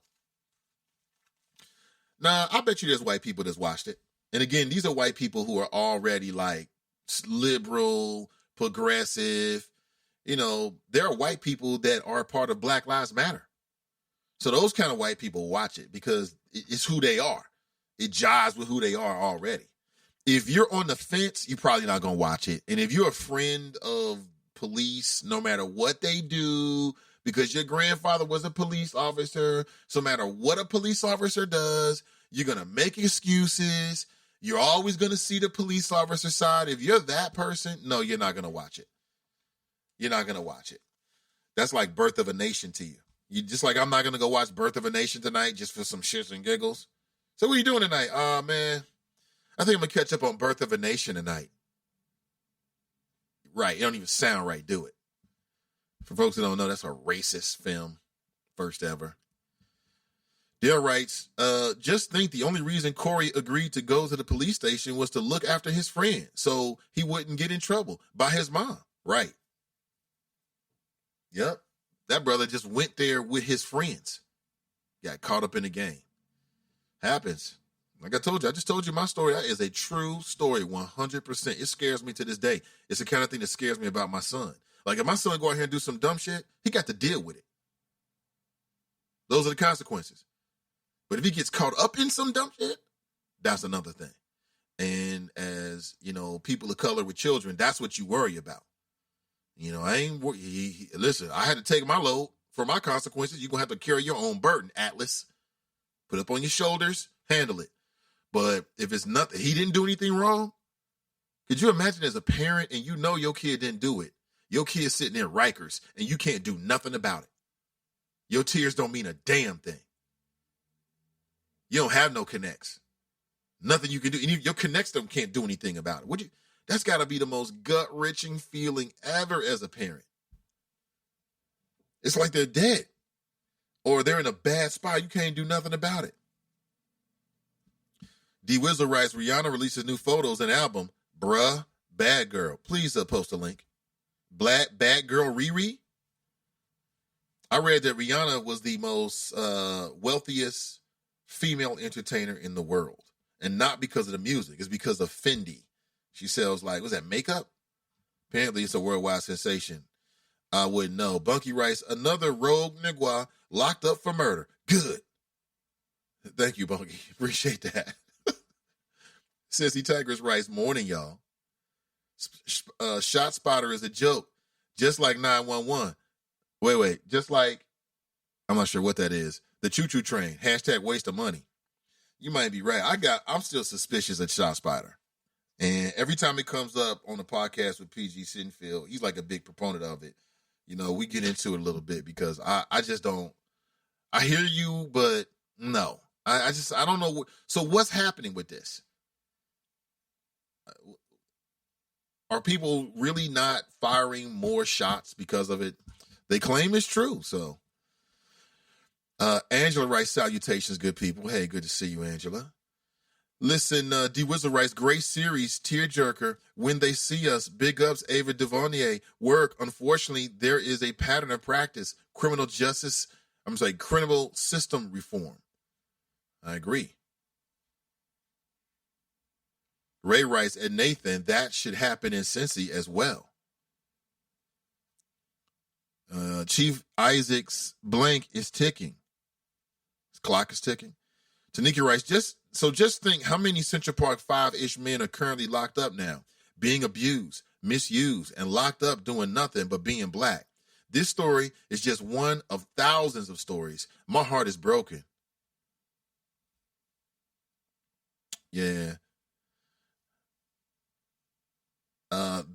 Now, I bet you there's white people that's watched it. And again, these are white people who are already like liberal, progressive. There are white people that are part of Black Lives Matter. So those kind of white people watch it because it's who they are. It jives with who they are already. If you're on the fence, you're probably not going to watch it. And if you're a friend of police, no matter what they do, because your grandfather was a police officer, so no matter what a police officer does, you're going to make excuses. You're always going to see the police officer side. If you're that person, no, you're not going to watch it. You're not going to watch it. That's like Birth of a Nation to you. You just like, I'm not going to go watch Birth of a Nation tonight just for some shits and giggles. So what are you doing tonight? Oh, man, I think I'm going to catch up on Birth of a Nation tonight. Right. It don't even sound right. Do it. For folks that don't know, that's a racist film. First ever. Dale writes, just think the only reason Corey agreed to go to the police station was to look after his friend so he wouldn't get in trouble by his mom. Right. Yep. That brother just went there with his friends. Got caught up in the game. Happens. Like I told you, I just told you my story. That is a true story, 100%. It scares me to this day. It's the kind of thing that scares me about my son. Like if my son go out here and do some dumb shit, he got to deal with it. Those are the consequences. But if he gets caught up in some dumb shit, that's another thing. And as, people of color with children, that's what you worry about. Listen, I had to take my load for my consequences. You're going to have to carry your own burden, Atlas. Put up on your shoulders, handle it. But if it's nothing, he didn't do anything wrong. Could you imagine as a parent and your kid didn't do it? Your kid's sitting in Rikers and you can't do nothing about it. Your tears don't mean a damn thing. You don't have no connects. Nothing you can do. Your connects them can't do anything about it. That's got to be the most gut-wrenching feeling ever as a parent. It's like they're dead. Or they're in a bad spot. You can't do nothing about it. D. Wizzle writes, Rihanna releases new photos and album, Bruh, Bad Girl. Please post a link. Bad Girl Riri? I read that Rihanna was the most wealthiest female entertainer in the world. And not because of the music. It's because of Fendi. She sells makeup? Apparently it's a worldwide sensation. I wouldn't know. Bunky writes, another rogue nigga locked up for murder. Good. Thank you, Bunky. Appreciate that. Sissy Tigress writes, morning, y'all. Shot spotter is a joke. Just like 911. Wait. Just like, I'm not sure what that is. The choo-choo train. # waste of money. You might be right. I'm still suspicious of Shot Spotter. And every time it comes up on the podcast with PG Sinfield, he's like a big proponent of it. We get into it a little bit because I just don't, I hear you, but no, I don't know. So what's happening with this? Are people really not firing more shots because of it? They claim it's true. So Angela writes, salutations, good people. Hey, good to see you, Angela. Listen, D. Wizzle writes, great series, tearjerker, When They See Us, big ups, Ava DuVernay, work. Unfortunately, there is a pattern of practice, criminal system reform. I agree. Ray writes, and Nathan, that should happen in Cincy as well. Chief Isaac's blank is ticking. His clock is ticking. Tanika writes, just think how many Central Park 5-ish men are currently locked up now. being abused, misused, and locked up doing nothing but being black. This story is just one of thousands of stories. My heart is broken. Yeah.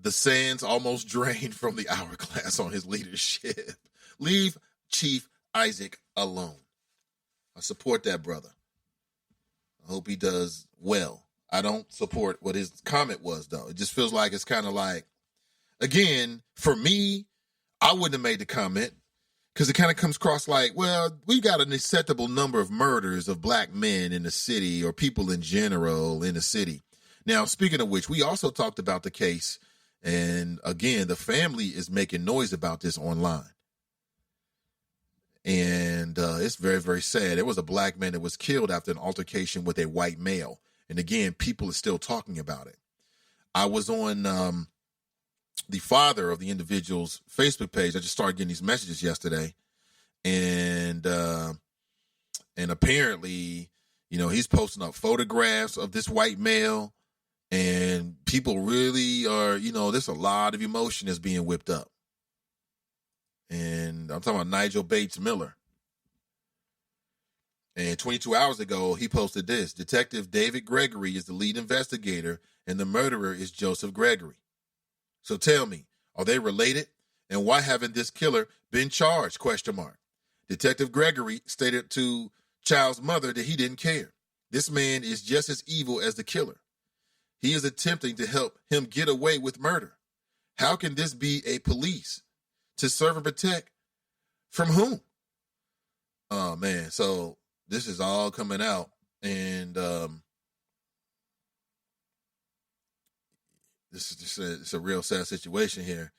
The sands almost drained from the hourglass on his leadership. Leave Chief Isaac alone. I support that brother. I hope he does well. I don't support what his comment was, though. It just feels like it's kind of like, again, for me, I wouldn't have made the comment because it kind of comes across like, well, we got an acceptable number of murders of black men in the city or people in general in the city. Now, speaking of which, we also talked about the case, and again, the family is making noise about this online. And it's very, very sad. There was a black man that was killed after an altercation with a white male. And again, people are still talking about it. I was on the father of the individual's Facebook page. I just started getting these messages yesterday. And apparently, he's posting up photographs of this white male. And people really are, there's a lot of emotion that's being whipped up. And I'm talking about Nigel Bates Miller. And 22 hours ago, he posted this. Detective David Gregory is the lead investigator, and the murderer is Joseph Gregory. So tell me, are they related? And why haven't this killer been charged? ? Detective Gregory stated to child's mother that he didn't care. This man is just as evil as the killer. He is attempting to help him get away with murder. How can this be a police? To serve and protect from whom? Oh, man. So this is all coming out. And this is just it's a real sad situation here.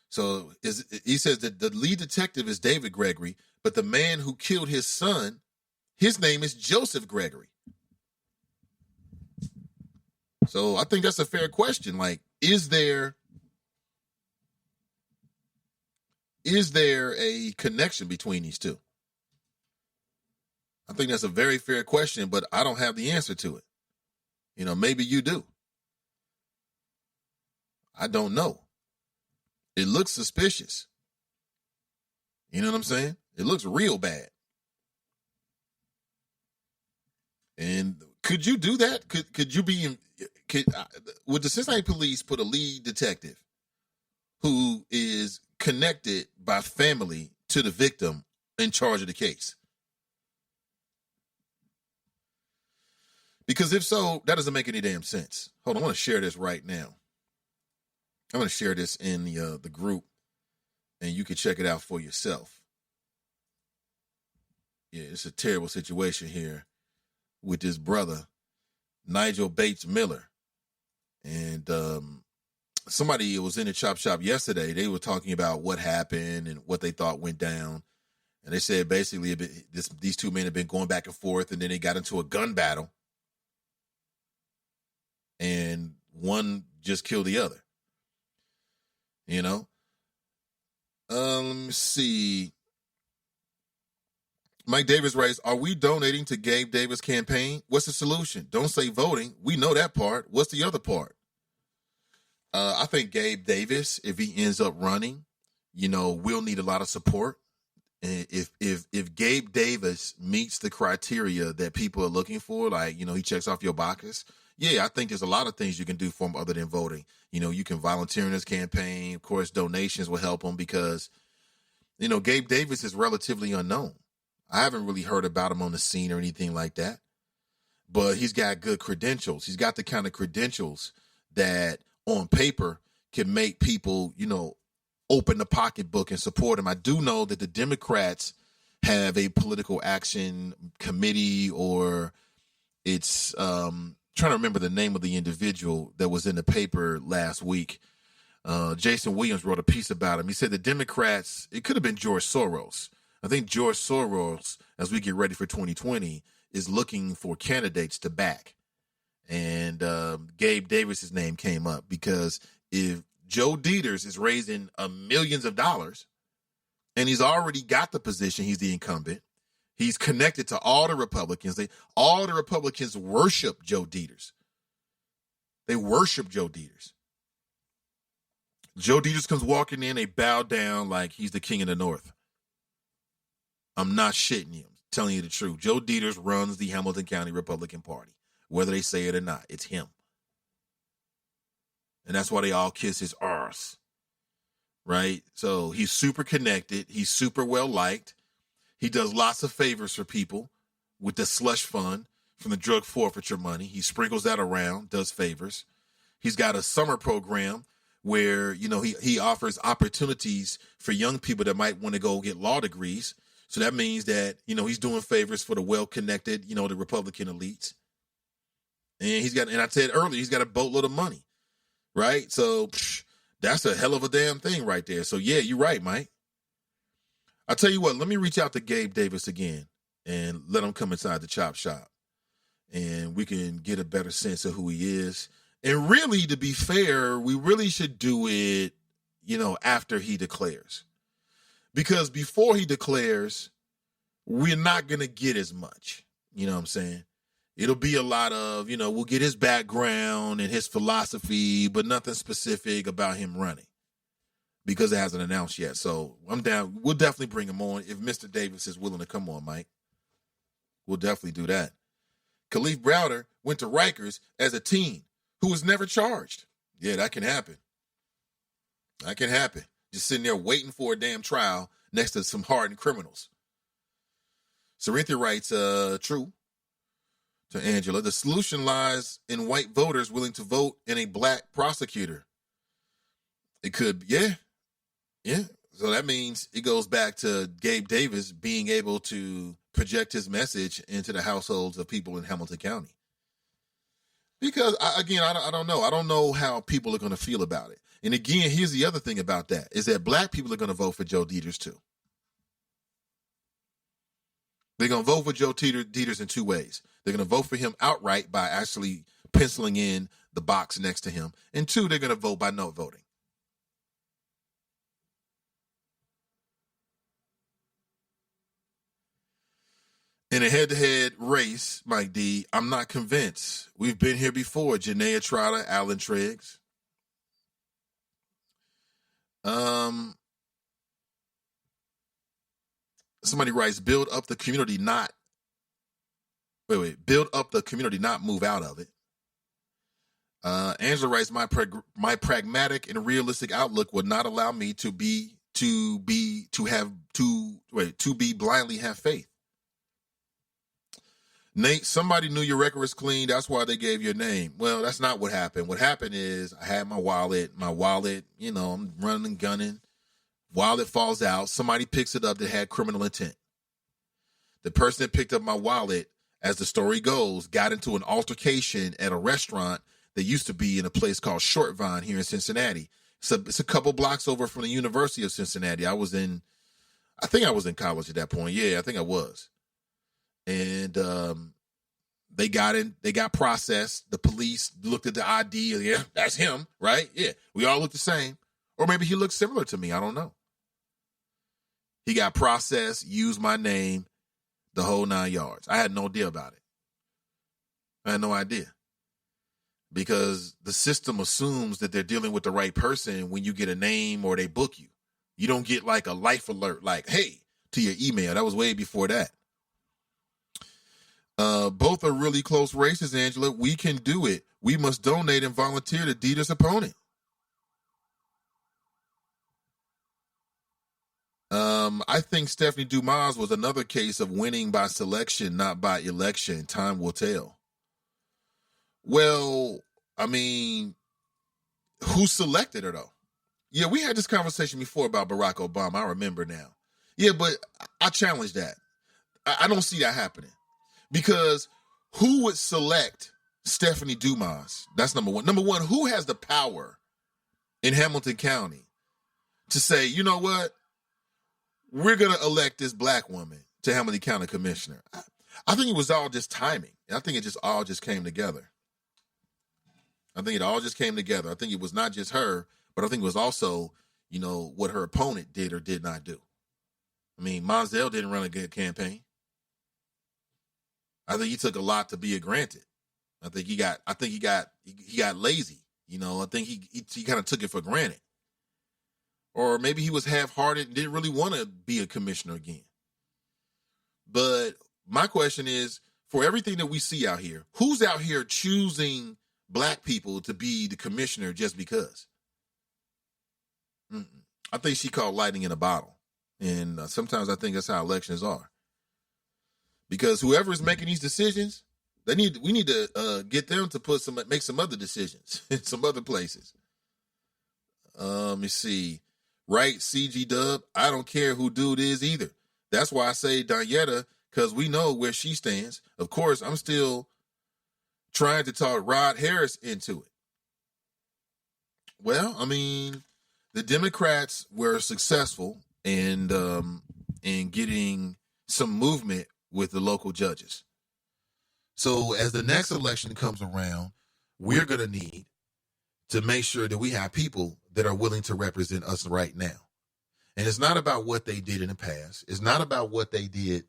So he says that the lead detective is David Gregory, but the man who killed his son, his name is Joseph Gregory. So I think that's a fair question. Like, is there a connection between these two? I think that's a very fair question, but I don't have the answer to it. Maybe you do. I don't know. It looks suspicious. You know what I'm saying? It looks real bad. And could you do that? Could you be would the Cincinnati police put a lead detective who is connected by family to the victim in charge of the case? Because if so, that doesn't make any damn sense. Hold on, I want to share this right now. I'm going to share this in the group, and you can check it out for yourself. Yeah, it's a terrible situation here with this brother, Nigel Bates Miller. And somebody was in the chop shop yesterday. They were talking about what happened and what they thought went down. And they said basically these two men have been going back and forth, and then they got into a gun battle. And one just killed the other. Let me see. Mike Davis writes, are we donating to Gabe Davis' campaign? What's the solution? Don't say voting. We know that part. What's the other part? I think Gabe Davis, if he ends up running, we'll need a lot of support. And if Gabe Davis meets the criteria that people are looking for, like, he checks off your boxes, yeah, I think there's a lot of things you can do for him other than voting. You can volunteer in his campaign. Of course, donations will help him because, Gabe Davis is relatively unknown. I haven't really heard about him on the scene or anything like that. But he's got good credentials. He's got the kind of credentials that on paper can make people, open the pocketbook and support him. I do know that the Democrats have a political action committee, or it's trying to remember the name of the individual that was in the paper last week. Jason Williams wrote a piece about him. He said the Democrats, it could have been George Soros. I think George Soros, as we get ready for 2020, is looking for candidates to back. And Gabe Davis's name came up because if Joe Dieters is raising millions of dollars and he's already got the position, he's the incumbent, he's connected to all the Republicans. All the Republicans worship Joe Dieters. They worship Joe Dieters. Joe Dieters comes walking in, they bow down like he's the king of the North. I'm not shitting you. I'm telling you the truth. Joe Dieters runs the Hamilton County Republican Party. Whether they say it or not, it's him. And that's why they all kiss his arse. Right? So he's super connected. He's super well liked. He does lots of favors for people with the slush fund from the drug forfeiture money. He sprinkles that around, does favors. He's got a summer program where, he offers opportunities for young people that might want to go get law degrees. So that means that, he's doing favors for the well-connected, the Republican elites. And I said earlier, he's got a boatload of money, right? So that's a hell of a damn thing right there. So yeah, you're right, Mike. I'll tell you what, let me reach out to Gabe Davis again and let him come inside the chop shop. And we can get a better sense of who he is. And really, to be fair, we really should do it, after he declares. Because before he declares, we're not going to get as much. You know what I'm saying? It'll be a lot of, we'll get his background and his philosophy, but nothing specific about him running because it hasn't announced yet. So I'm down. We'll definitely bring him on if Mr. Davis is willing to come on, Mike. We'll definitely do that. Khalif Browder went to Rikers as a teen who was never charged. Yeah, that can happen. That can happen. Just sitting there waiting for a damn trial next to some hardened criminals. Cerinthia writes, true. To Angela, the solution lies in white voters willing to vote in a black prosecutor. It could, yeah. So that means it goes back to Gabe Davis being able to project his message into the households of people in Hamilton County. Because, I don't know. I don't know how people are going to feel about it. And again, here's the other thing about that, is that black people are going to vote for Joe Dieters too. They're going to vote for Joe Dieters in two ways. They're going to vote for him outright by actually penciling in the box next to him. And two, they're going to vote by no voting. In a head-to-head race, Mike D, I'm not convinced. We've been here before. Janaea Trotter, Alan Triggs. Somebody writes, build up the community, not move out of it. Angela writes, my pragmatic and realistic outlook would not allow me to be blindly have faith. Nate, somebody knew your record was clean. That's why they gave your name. Well, that's not what happened. What happened is I had my wallet, I'm running and gunning. Wallet falls out. Somebody picks it up that had criminal intent. The person that picked up my wallet, as the story goes, got into an altercation at a restaurant that used to be in a place called Short Vine here in Cincinnati. It's a couple blocks over from the University of Cincinnati. I think I was in college at that point. Yeah, I think I was. And they got processed. The police looked at the ID. Yeah, that's him, right? Yeah, we all look the same. Or maybe he looks similar to me. I don't know. He got processed, used my name, the whole 9 yards. I had no idea about it. I had no idea. Because the system assumes that they're dealing with the right person when you get a name or they book you. You don't get like a life alert like, hey, to your email. That was way before that. Both are really close races, Angela. We can do it. We must donate and volunteer to Dieters' opponent. I think Stephanie Dumas was another case of winning by selection, not by election. Time will tell. Well, I mean, who selected her, though? Yeah, we had this conversation before about Barack Obama. I remember now. Yeah, but I challenge that. I don't see that happening. Because who would select Stephanie Dumas? That's number one. Number one, who has the power in Hamilton County to say, you know what? We're going to elect this black woman to Hamilton County Commissioner. I think it was all just timing. I think it all just came together. I think it all just came together. I think it was not just her, but I think it was also, what her opponent did or did not do. I mean, Monzel didn't run a good campaign. I think he took a lot to be granted. I think he got lazy. I think he kind of took it for granted. Or maybe he was half-hearted and didn't really want to be a commissioner again. But my question is, for everything that we see out here, who's out here choosing black people to be the commissioner just because? I think she called lightning in a bottle. And sometimes I think that's how elections are. Because whoever is making these decisions, we need to get them to make some other decisions in some other places. Let me see. Right, CG Dub, I don't care who dude is either. That's why I say Danietta, because we know where she stands. Of course, I'm still trying to talk Rod Harris into it. Well, I mean, the Democrats were successful in getting some movement with the local judges. So as the next election comes around, we're going to need to make sure that we have people that are willing to represent us right now. And it's not about what they did in the past. It's not about what they did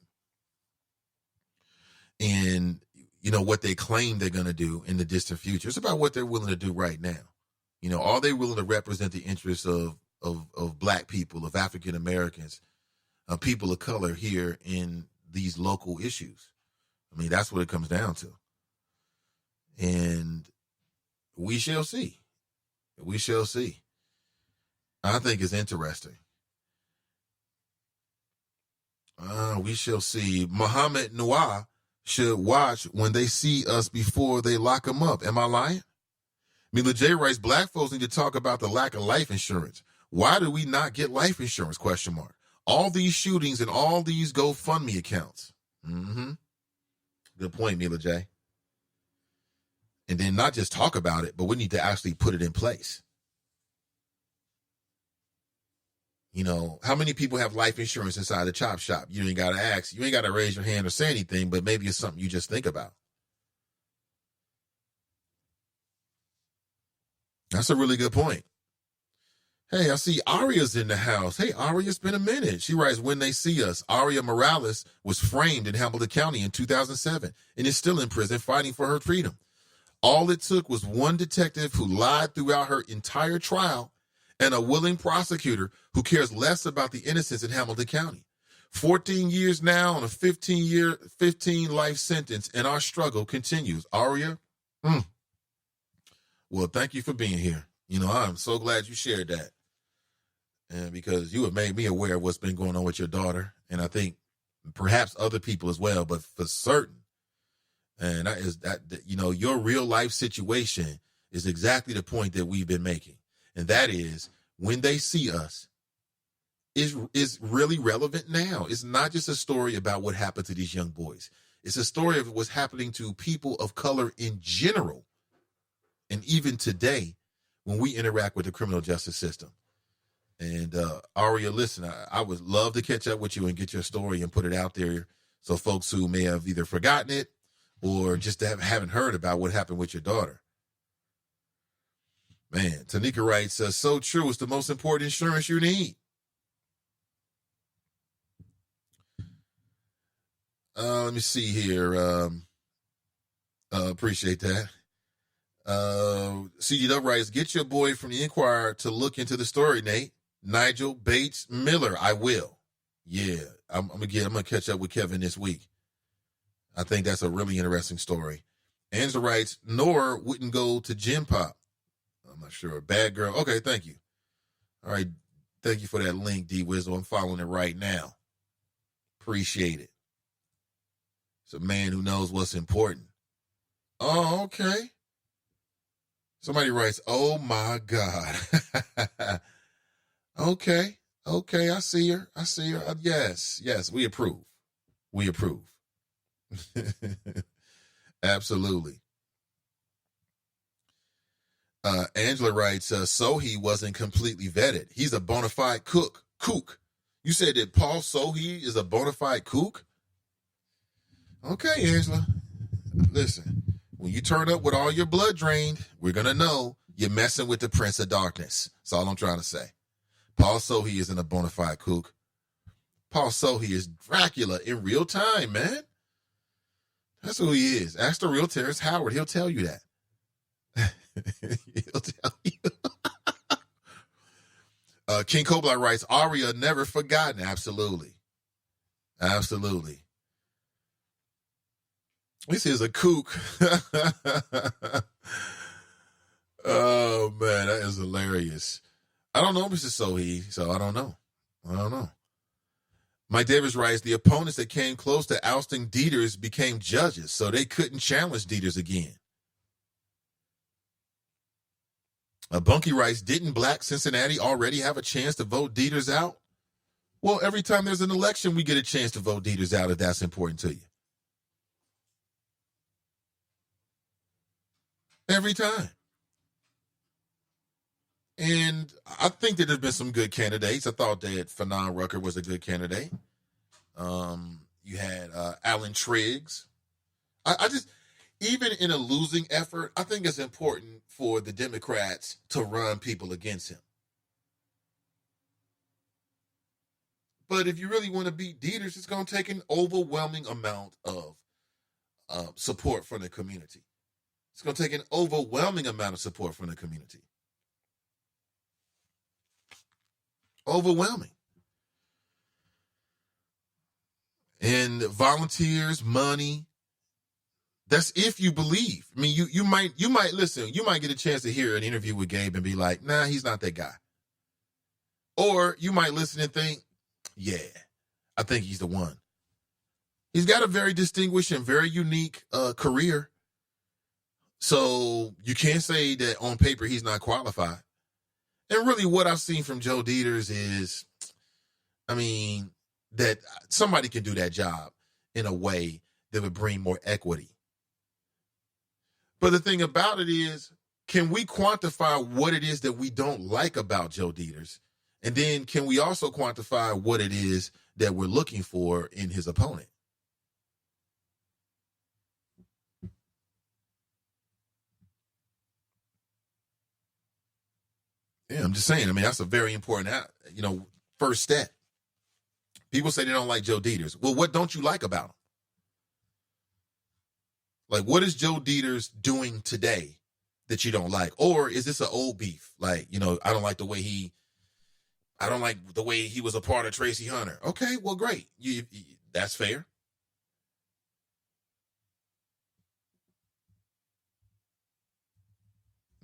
and, what they claim they're going to do in the distant future. It's about what they're willing to do right now. Are they willing to represent the interests of black people, of African Americans, people of color here in these local issues? I mean, that's what it comes down to. And we shall see. We shall see. I think it's interesting. We shall see. Muhammad Noah should watch when they see us before they lock him up. Am I lying? Mila J writes, black folks need to talk about the lack of life insurance. Why do we not get life insurance? ? All these shootings and all these GoFundMe accounts. Good point, Mila J. And then not just talk about it, but we need to actually put it in place. How many people have life insurance inside the chop shop? You ain't got to ask. You ain't got to raise your hand or say anything, but maybe it's something you just think about. That's a really good point. Hey, I see Aria's in the house. Hey, Aria, it's been a minute. She writes, when they see us, Aria Morales was framed in Hamilton County in 2007 and is still in prison fighting for her freedom. All it took was one detective who lied throughout her entire trial and a willing prosecutor who cares less about the innocents in Hamilton County. 14 years now on a 15 life sentence, and our struggle continues. Aria, well, thank you for being here. I'm so glad you shared that. And because you have made me aware of what's been going on with your daughter, and I think perhaps other people as well, but for certain. And that is that, your real life situation is exactly the point that we've been making. And that is, when they see us, is really relevant now. It's not just a story about what happened to these young boys. It's a story of what's happening to people of color in general. And even today, when we interact with the criminal justice system. And Aria, listen, I would love to catch up with you and get your story and put it out there so folks who may have either forgotten it or just haven't heard about what happened with your daughter. Man, Tanika writes, so true. It's the most important insurance you need. Let me see here. Appreciate that. CG Dub writes, get your boy from the Inquirer to look into the story, Nate. Nigel Bates Miller, I will. Yeah, I'm gonna catch up with Kevin this week. I think that's a really interesting story. Angela writes, Nora wouldn't go to Gym Pop. I'm not sure. Bad girl. Okay, thank you. All right, thank you for that link, D Wizzle. I'm following it right now. Appreciate it. It's a man who knows what's important. Oh, okay. Somebody writes, oh my God. Okay, I see her. Yes, we approve. Absolutely. Angela writes, so he wasn't completely vetted. He's a bona fide kook. You said that Paul Sohi is a bona fide kook? Okay, Angela. Listen, when you turn up with all your blood drained, we're going to know you're messing with the Prince of Darkness. That's all I'm trying to say. Paul Sohi isn't a bona fide kook. Paul Sohi is Dracula in real time, man. That's who he is. Ask the real Terrence Howard. He'll tell you that. He'll tell you. King Koblai writes, Aria never forgotten. Absolutely. Absolutely. This is a kook. Oh, man, that is hilarious. I don't know, Mr. Sohi, so I don't know. Mike Davis writes, the opponents that came close to ousting Dieters became judges, so they couldn't challenge Dieters again. Bunky writes, didn't Black Cincinnati already have a chance to vote Dieters out? Well, every time there's an election, we get a chance to vote Dieters out if that's important to you. Every time. And I think that there's been some good candidates. I thought that Fanon Rucker was a good candidate. You had Alan Triggs. I just, even in a losing effort, I think it's important for the Democrats to run people against him. But if you really want to beat Dieters, it's going to take an overwhelming amount of support from the community. It's going to take an overwhelming amount of support from the community. Overwhelming. And volunteers, money. That's if you believe. I mean, you might listen. You might get a chance to hear an interview with Gabe and be like, nah, he's not that guy. Or you might listen and think, yeah, I think he's the one. He's got a very distinguished and very unique career. So you can't say that on paper he's not qualified. And really what I've seen from Joe Dieters is, I mean, that somebody can do that job in a way that would bring more equity. But the thing about it is, can we quantify what it is that we don't like about Joe Dieters? And then can we also quantify what it is that we're looking for in his opponent? Yeah, I'm just saying. I mean, that's a very important, first step. People say they don't like Joe Dieters. Well, what don't you like about him? Like, what is Joe Dieters doing today that you don't like? Or is this an old beef? Like, I don't like the way he was a part of Tracy Hunter. Okay, well, great. That's fair.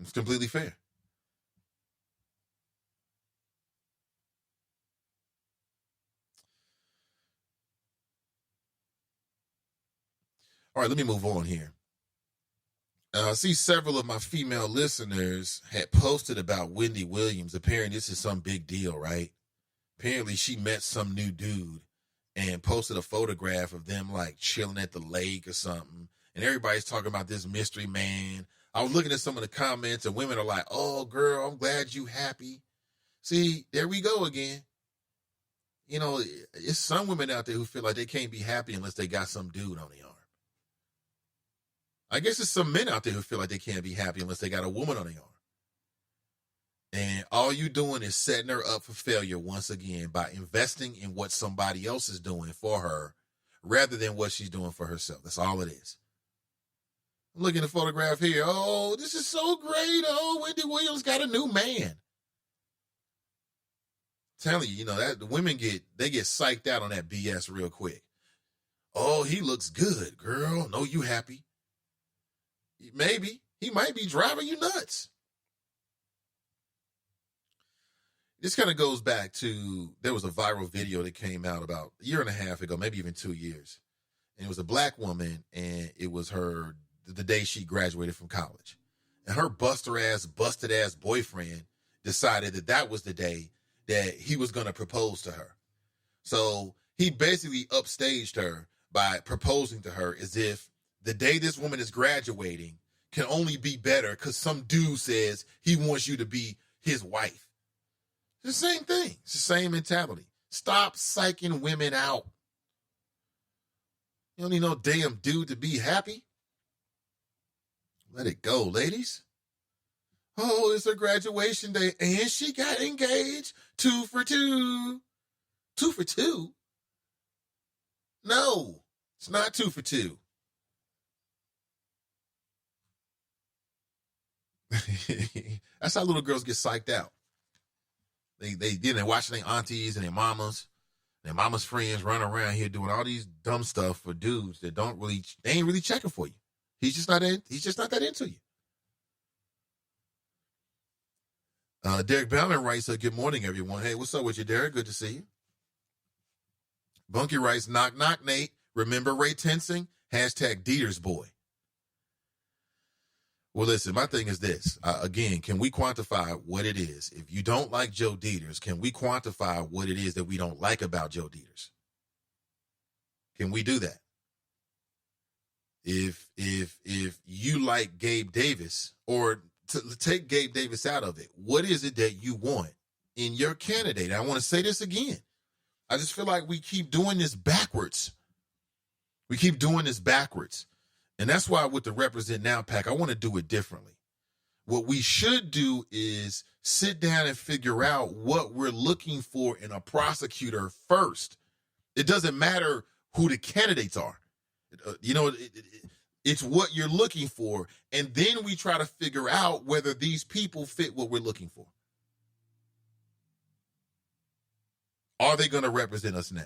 It's completely fair. All right, let me move on here. I see several of my female listeners had posted about Wendy Williams. Apparently, this is some big deal, right? Apparently, she met some new dude and posted a photograph of them like chilling at the lake or something. And everybody's talking about this mystery man. I was looking at some of the comments and women are like, oh, girl, I'm glad you happy. See, there we go again. It's some women out there who feel like they can't be happy unless they got some dude on the arm. I guess there's some men out there who feel like they can't be happy unless they got a woman on their arm. And all you doing is setting her up for failure once again by investing in what somebody else is doing for her rather than what she's doing for herself. That's all it is. I'm looking at the photograph here. Oh, this is so great. Oh, Wendy Williams got a new man. I'm telling you, that the women get psyched out on that BS real quick. Oh, he looks good, girl. No, you happy. Maybe. He might be driving you nuts. This kind of goes back to, there was a viral video that came out about a year and a half ago, maybe even 2 years. And it was a black woman, and it was the day she graduated from college. And her busted ass boyfriend decided that was the day that he was going to propose to her. So he basically upstaged her by proposing to her as if the day this woman is graduating can only be better because some dude says he wants you to be his wife. It's the same thing. It's the same mentality. Stop psyching women out. You don't need no damn dude to be happy. Let it go, ladies. Oh, it's her graduation day, and she got engaged. 2 for 2. 2 for 2? No, it's not 2 for 2. That's how little girls get psyched out. They're watching their aunties and their mama's friends run around here doing all these dumb stuff for dudes that they ain't really checking for you. He's just not that into you. Derek Ballin writes, good morning, everyone. Hey, what's up with you, Derek? Good to see you. Bunky writes, knock, knock, Nate. Remember Ray Tensing? Hashtag Dieter's boy. Well, listen, my thing is this. Again, can we quantify what it is? If you don't like Joe Dieters, can we quantify what it is that we don't like about Joe Dieters? Can we do that? If you like Gabe Davis, or to take Gabe Davis out of it, what is it that you want in your candidate? I want to say this again. I just feel like we keep doing this backwards. And that's why with the Represent Now pack, I want to do it differently. What we should do is sit down and figure out what we're looking for in a prosecutor first. It doesn't matter who the candidates are. It's what you're looking for. And then we try to figure out whether these people fit what we're looking for. Are they going to represent us now?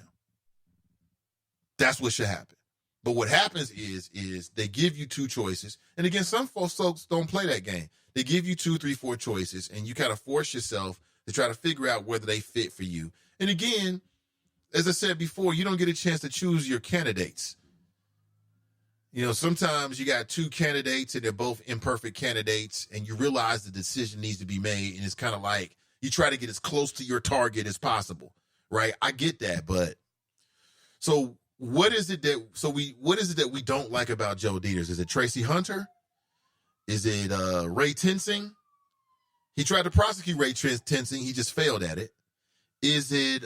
That's what should happen. But what happens is they give you two choices. And again, some folks don't play that game. They give you 2, 3, 4 choices, and you kind of force yourself to try to figure out whether they fit for you. And again, as I said before, you don't get a chance to choose your candidates. Sometimes you got 2 candidates and they're both imperfect candidates, and you realize the decision needs to be made. And it's kind of like you try to get as close to your target as possible, right? I get that. But so what is it that we don't like about Joe Dieters? Is it Tracy Hunter? Is it Ray Tensing? He tried to prosecute Ray Tensing. He just failed at it. Is it,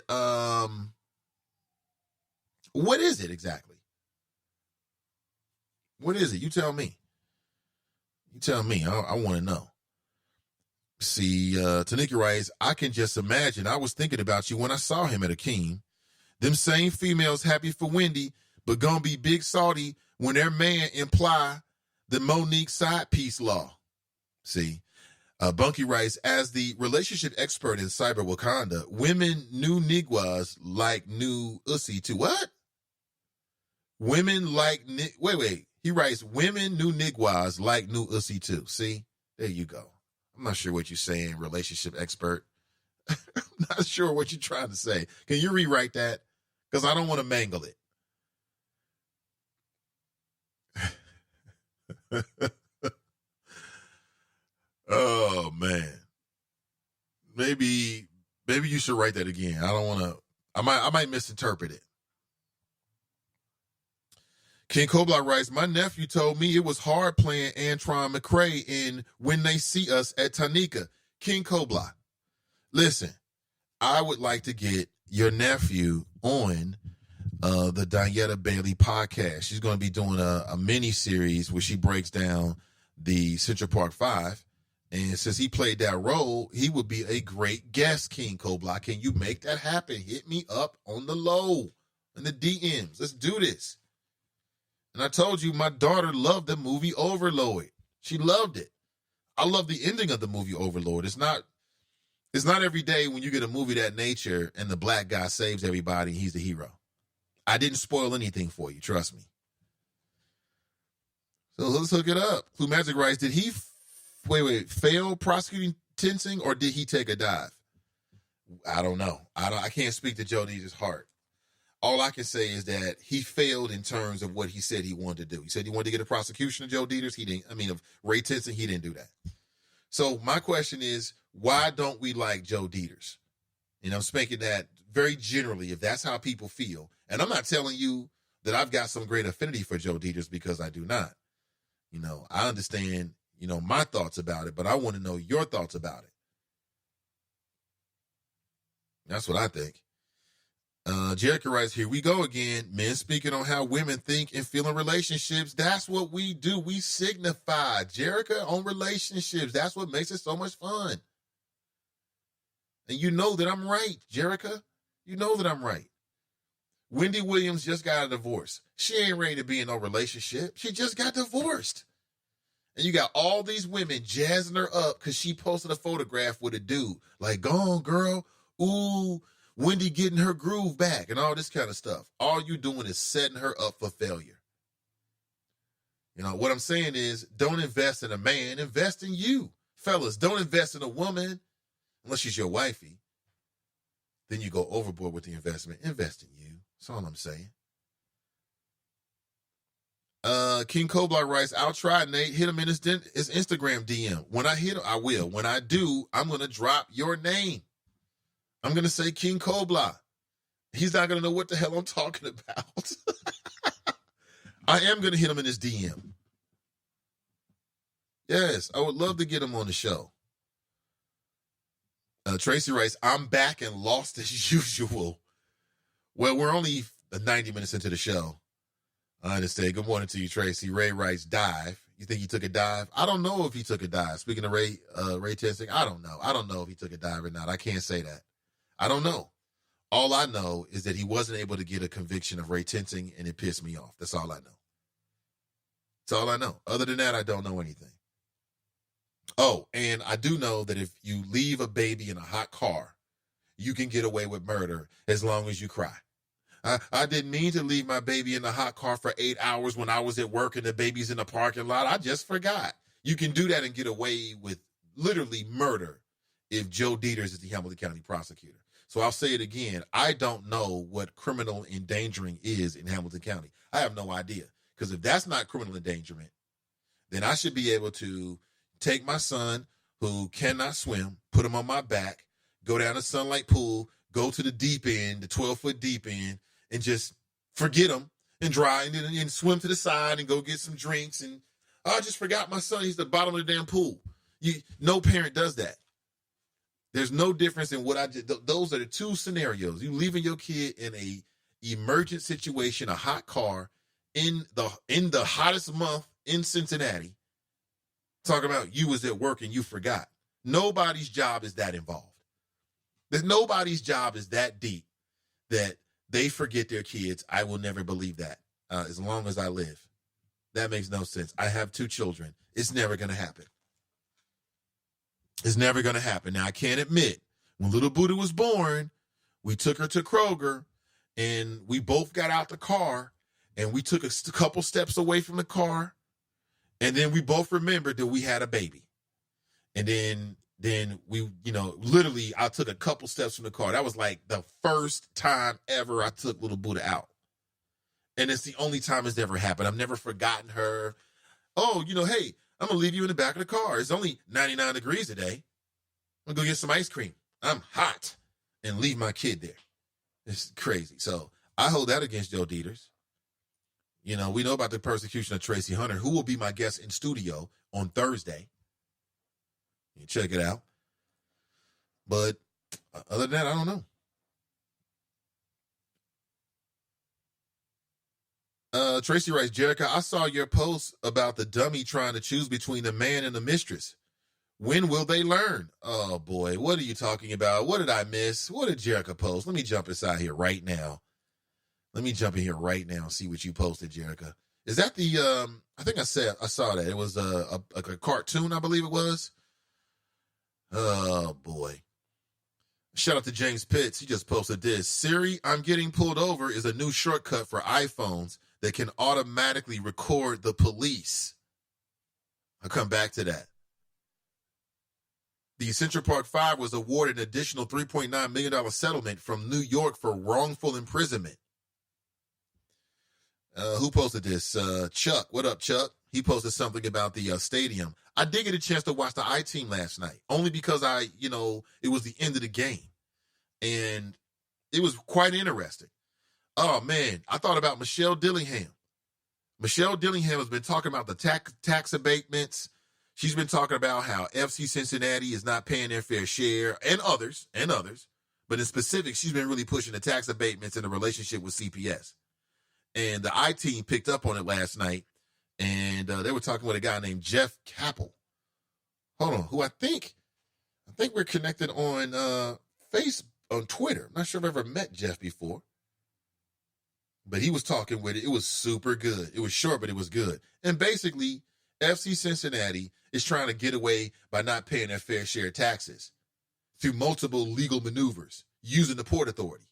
what is it exactly? What is it? You tell me. I want to know. See, Tanika writes, I can just imagine. I was thinking about you when I saw him at Akeem. Them same females happy for Wendy, but gonna be big salty when their man imply the Monique side piece law. See, Bunky writes, as the relationship expert in cyber Wakanda, women new nigwas like new ussy too. What? Women like, wait. He writes, women new nigwas like new ussy too. See, there you go. I'm not sure what you're saying, relationship expert. I'm not sure what you're trying to say. Can you rewrite that? Because I don't want to mangle it. Oh, man. Maybe you should write that again. I don't want to. I might misinterpret it. King Koblock writes, my nephew told me it was hard playing Antron McCray in When They See Us at Tanika. King Koblock, listen, I would like to get your nephew on the Diana Bailey podcast. She's going to be doing a mini series where she breaks down the Central Park 5. And since he played that role, he would be a great guest, King Koblock. Can you make that happen? Hit me up on the low, in the DMs. Let's do this. And I told you, my daughter loved the movie Overlord. She loved it. I love the ending of the movie Overlord. It's not every day when you get a movie that nature and the black guy saves everybody and he's the hero. I didn't spoil anything for you, trust me. So let's hook it up. Clue Magic writes, did he fail prosecuting Tensing, or did he take a dive? I don't know. I can't speak to Joe Dieters' heart. All I can say is that he failed in terms of what he said he wanted to do. He said he wanted to get a prosecution of Joe Dieters. Of Ray Tensing, he didn't do that. So my question is, why don't we like Joe Dieters? I'm speaking that very generally, if that's how people feel. And I'm not telling you that I've got some great affinity for Joe Dieters, because I do not. I understand, my thoughts about it, but I want to know your thoughts about it. That's what I think. Jericho writes, here we go again. Men speaking on how women think and feel in relationships. That's what we do. We signify, Jericho, on relationships. That's what makes it so much fun. And you know that I'm right, Jericho. You know that I'm right. Wendy Williams just got a divorce. She ain't ready to be in no relationship. She just got divorced. And you got all these women jazzing her up because she posted a photograph with a dude. Like, go on, girl. Ooh, Wendy getting her groove back and all this kind of stuff. All you doing is setting her up for failure. You know, what I'm saying is don't invest in a man, invest in you. Fellas, don't invest in a woman unless she's your wifey. Then you go overboard with the investment. Invest in you. That's all I'm saying. King Koblock writes, I'll try, Nate. Hit him in his Instagram DM. When I hit him, I will. When I do, I'm going to drop your name. I'm going to say King Koblock. He's not going to know what the hell I'm talking about. I am going to hit him in his DM. Yes, I would love to get him on the show. Tracy writes, I'm back and lost as usual. Well, we're only 90 minutes into the show. I understand. Good morning to you, Tracy. Ray writes, dive. You think he took a dive? I don't know if he took a dive. Speaking of Ray testing, I don't know. I don't know if he took a dive or not. I can't say that. I don't know. All I know is that he wasn't able to get a conviction of Ray tenting, and it pissed me off. That's all I know. That's all I know. Other than that, I don't know anything. Oh, and I do know that if you leave a baby in a hot car, you can get away with murder as long as you cry. I didn't mean to leave my baby in the hot car for 8 hours when I was at work and the baby's in the parking lot. I just forgot. You can do that and get away with literally murder if Joe Dieters is the Hamilton County prosecutor. So I'll say it again. I don't know what criminal endangering is in Hamilton County. I have no idea. Because if that's not criminal endangerment, then I should be able to take my son who cannot swim, put him on my back, go down to Sunlight Pool, go to the deep end, the 12-foot deep end, and just forget him and dry and swim to the side and go get some drinks. And I just forgot my son. He's at the bottom of the damn pool. No parent does that. There's no difference in what I did. Those are the two scenarios. You leaving your kid in a emergent situation, a hot car, in the hottest month in Cincinnati, talking about you was at work and you forgot. Nobody's job is that involved. Nobody's job is that deep that they forget their kids. I will never believe that as long as I live. That makes no sense. I have 2 children. It's never going to happen. It's never going to happen. Now, I can't admit, when little Buddha was born, we took her to Kroger, and we both got out the car, and we took a couple steps away from the car, and then we both remembered that we had a baby. And then we, literally, I took a couple steps from the car. That was like the first time ever I took little Buddha out. And it's the only time it's ever happened. I've never forgotten her. Oh, hey, I'm going to leave you in the back of the car. It's only 99 degrees today. I'm going to go get some ice cream. I'm hot. And leave my kid there. It's crazy. So I hold that against Joe Dieters. We know about the persecution of Tracy Hunter, who will be my guest in studio on Thursday. You check it out. But other than that, I don't know. Tracy writes, Jerica, I saw your post about the dummy trying to choose between the man and the mistress. When will they learn? Oh, boy. What are you talking about? What did I miss? What did Jerica post? Let me jump inside here right now. Let me jump in here right now and see what you posted, Jerica. Is that the, I think I saw that. It was a cartoon, I believe it was. Oh, boy. Shout out to James Pitts. He just posted this. Siri, I'm getting pulled over is a new shortcut for iPhones that can automatically record the police. I'll come back to that. The Central Park 5 was awarded an additional $3.9 million settlement from New York for wrongful imprisonment. Who posted this? Chuck. What up, Chuck? He posted something about the stadium. I did get a chance to watch the I-Team last night, only because it was the end of the game. And it was quite interesting. Oh, man, I thought about Michelle Dillingham. Michelle Dillingham has been talking about the tax abatements. She's been talking about how FC Cincinnati is not paying their fair share, and others. But in specific, she's been really pushing the tax abatements in the relationship with CPS. And the I-Team picked up on it last night, and they were talking with a guy named Jeff Capel. Hold on, who I think we're connected on on Twitter. I'm not sure if I've ever met Jeff before. But he was talking with it. It was super good. It was short, but it was good. And basically, FC Cincinnati is trying to get away by not paying their fair share of taxes. through multiple legal maneuvers using the Port Authority.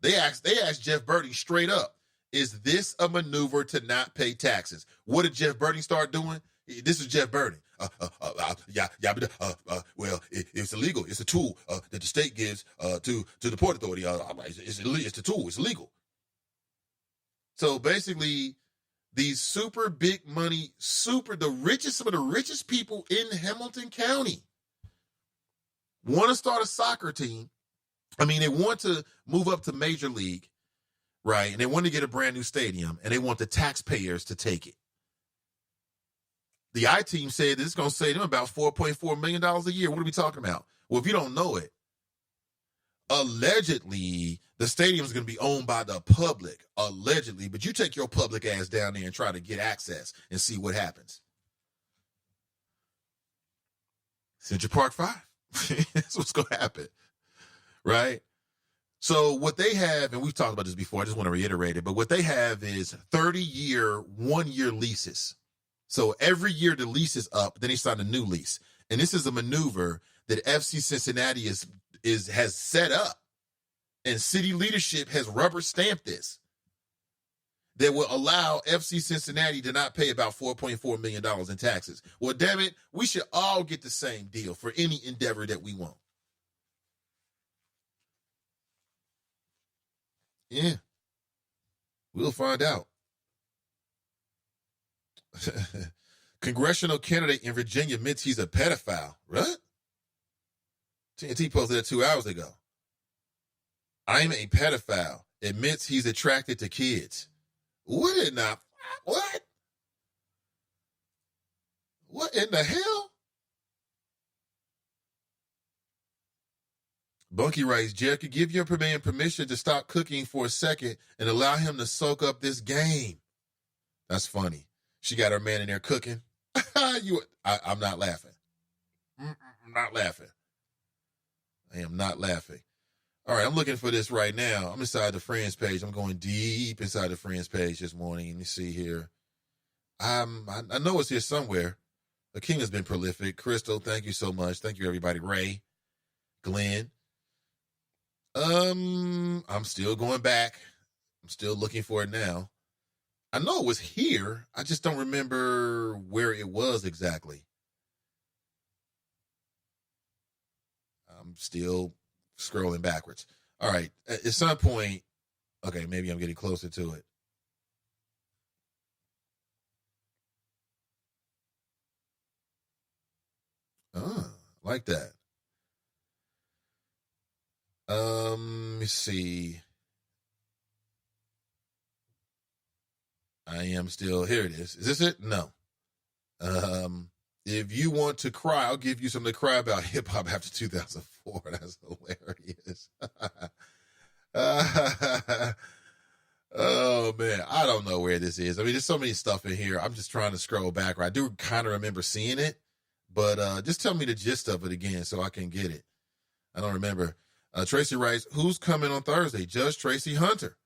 They asked Jeff Birding straight up, is this a maneuver to not pay taxes? What did Jeff Birding start doing? This is Jeff Birding. Well, it's illegal. It's a tool that the state gives to the Port Authority. It's a tool. It's illegal. So basically, these super big money, some of the richest people in Hamilton County want to start a soccer team. I mean, they want to move up to Major League, right? And they want to get a brand new stadium, and they want the taxpayers to take it. The I-Team said it's going to save them about $4.4 million a year. What are we talking about? Well, if you don't know it, allegedly, the stadium is going to be owned by the public, allegedly. But you take your public ass down there and try to get access and see what happens. Central Park 5. That's what's going to happen, right? So what they have, and we've talked about this before, I just want to reiterate it, but what they have is 30-year, one-year leases. So every year the lease is up, then they sign a new lease. And this is a maneuver that FC Cincinnati has set up, and city leadership has rubber stamped this, that will allow FC Cincinnati to not pay about $4.4 million in taxes. Well, damn it, we should all get the same deal for any endeavor that we want. Yeah, we'll find out. Congressional candidate in Virginia admits he's a pedophile. What? TNT posted that 2 hours ago. I'm a pedophile. Admits he's attracted to kids. What in the... What? What in the hell? Bunky writes, Jared, could give your man permission to stop cooking for a second and allow him to soak up this game. That's funny. She got her man in there cooking. I'm not laughing. I'm not laughing. I am not laughing. All right, I'm looking for this right now. I'm inside the Friends page. I'm going deep inside the Friends page this morning. Let me see here. I know it's here somewhere. The King has been prolific. Crystal, thank you so much. Thank you, everybody. Ray, Glenn. I'm still going back. I'm still looking for it now. I know it was here. I just don't remember where it was exactly. I'm still scrolling backwards. All right. At some point, okay, maybe I'm getting closer to it. Like that. Let me see. I am still, here it is. Is this it? No. If you want to cry, I'll give you something to cry about hip hop after 2004. That's hilarious. Oh man, I don't know where this is. I mean, there's so many stuff in here. I'm just trying to scroll back. I do kind of remember seeing it, but just tell me the gist of it again so I can get it. I don't remember. Tracy writes, who's coming on Thursday? Judge Tracy Hunter.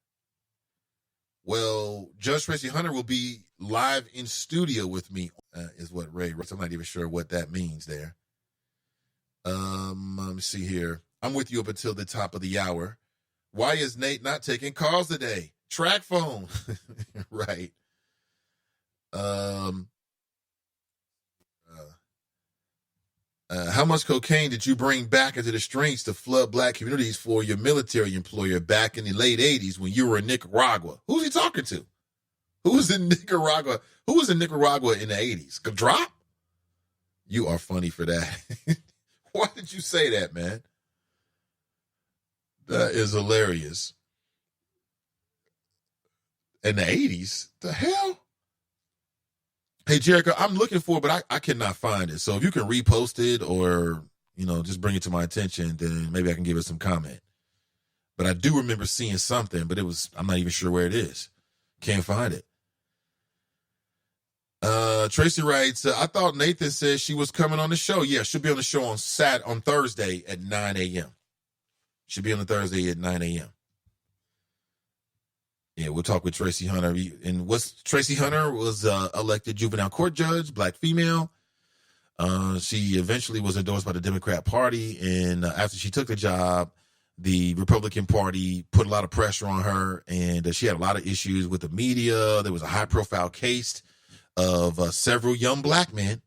Well, Judge Tracy Hunter will be live in studio with me, is what Ray writes. I'm not even sure what that means there. Let me see here. I'm with you up until the top of the hour. Why is Nate not taking calls today? Track phone. Right. How much cocaine did you bring back into the streets to flood black communities for your military employer back in the late 80s when you were in Nicaragua? Who's he talking to? Who was in Nicaragua? Who was in Nicaragua in the 80s? Drop? You are funny for that. Why did you say that, man? That is hilarious. In the 80s? The hell? Hey, Jericho, I'm looking for it, but I cannot find it. So if you can repost it or, just bring it to my attention, then maybe I can give it some comment. But I do remember seeing something, but I'm not even sure where it is. Can't find it. Tracy writes, I thought Nathan said she was coming on the show. Yeah, she'll be on the show on Thursday at 9 a.m. She'll be on the Thursday at 9 a.m. Yeah, we'll talk with Tracy Hunter. And Tracy Hunter was elected juvenile court judge, black female. She eventually was endorsed by the Democrat Party, and after she took the job, the Republican Party put a lot of pressure on her, and she had a lot of issues with the media. There was a high-profile case of several young black men.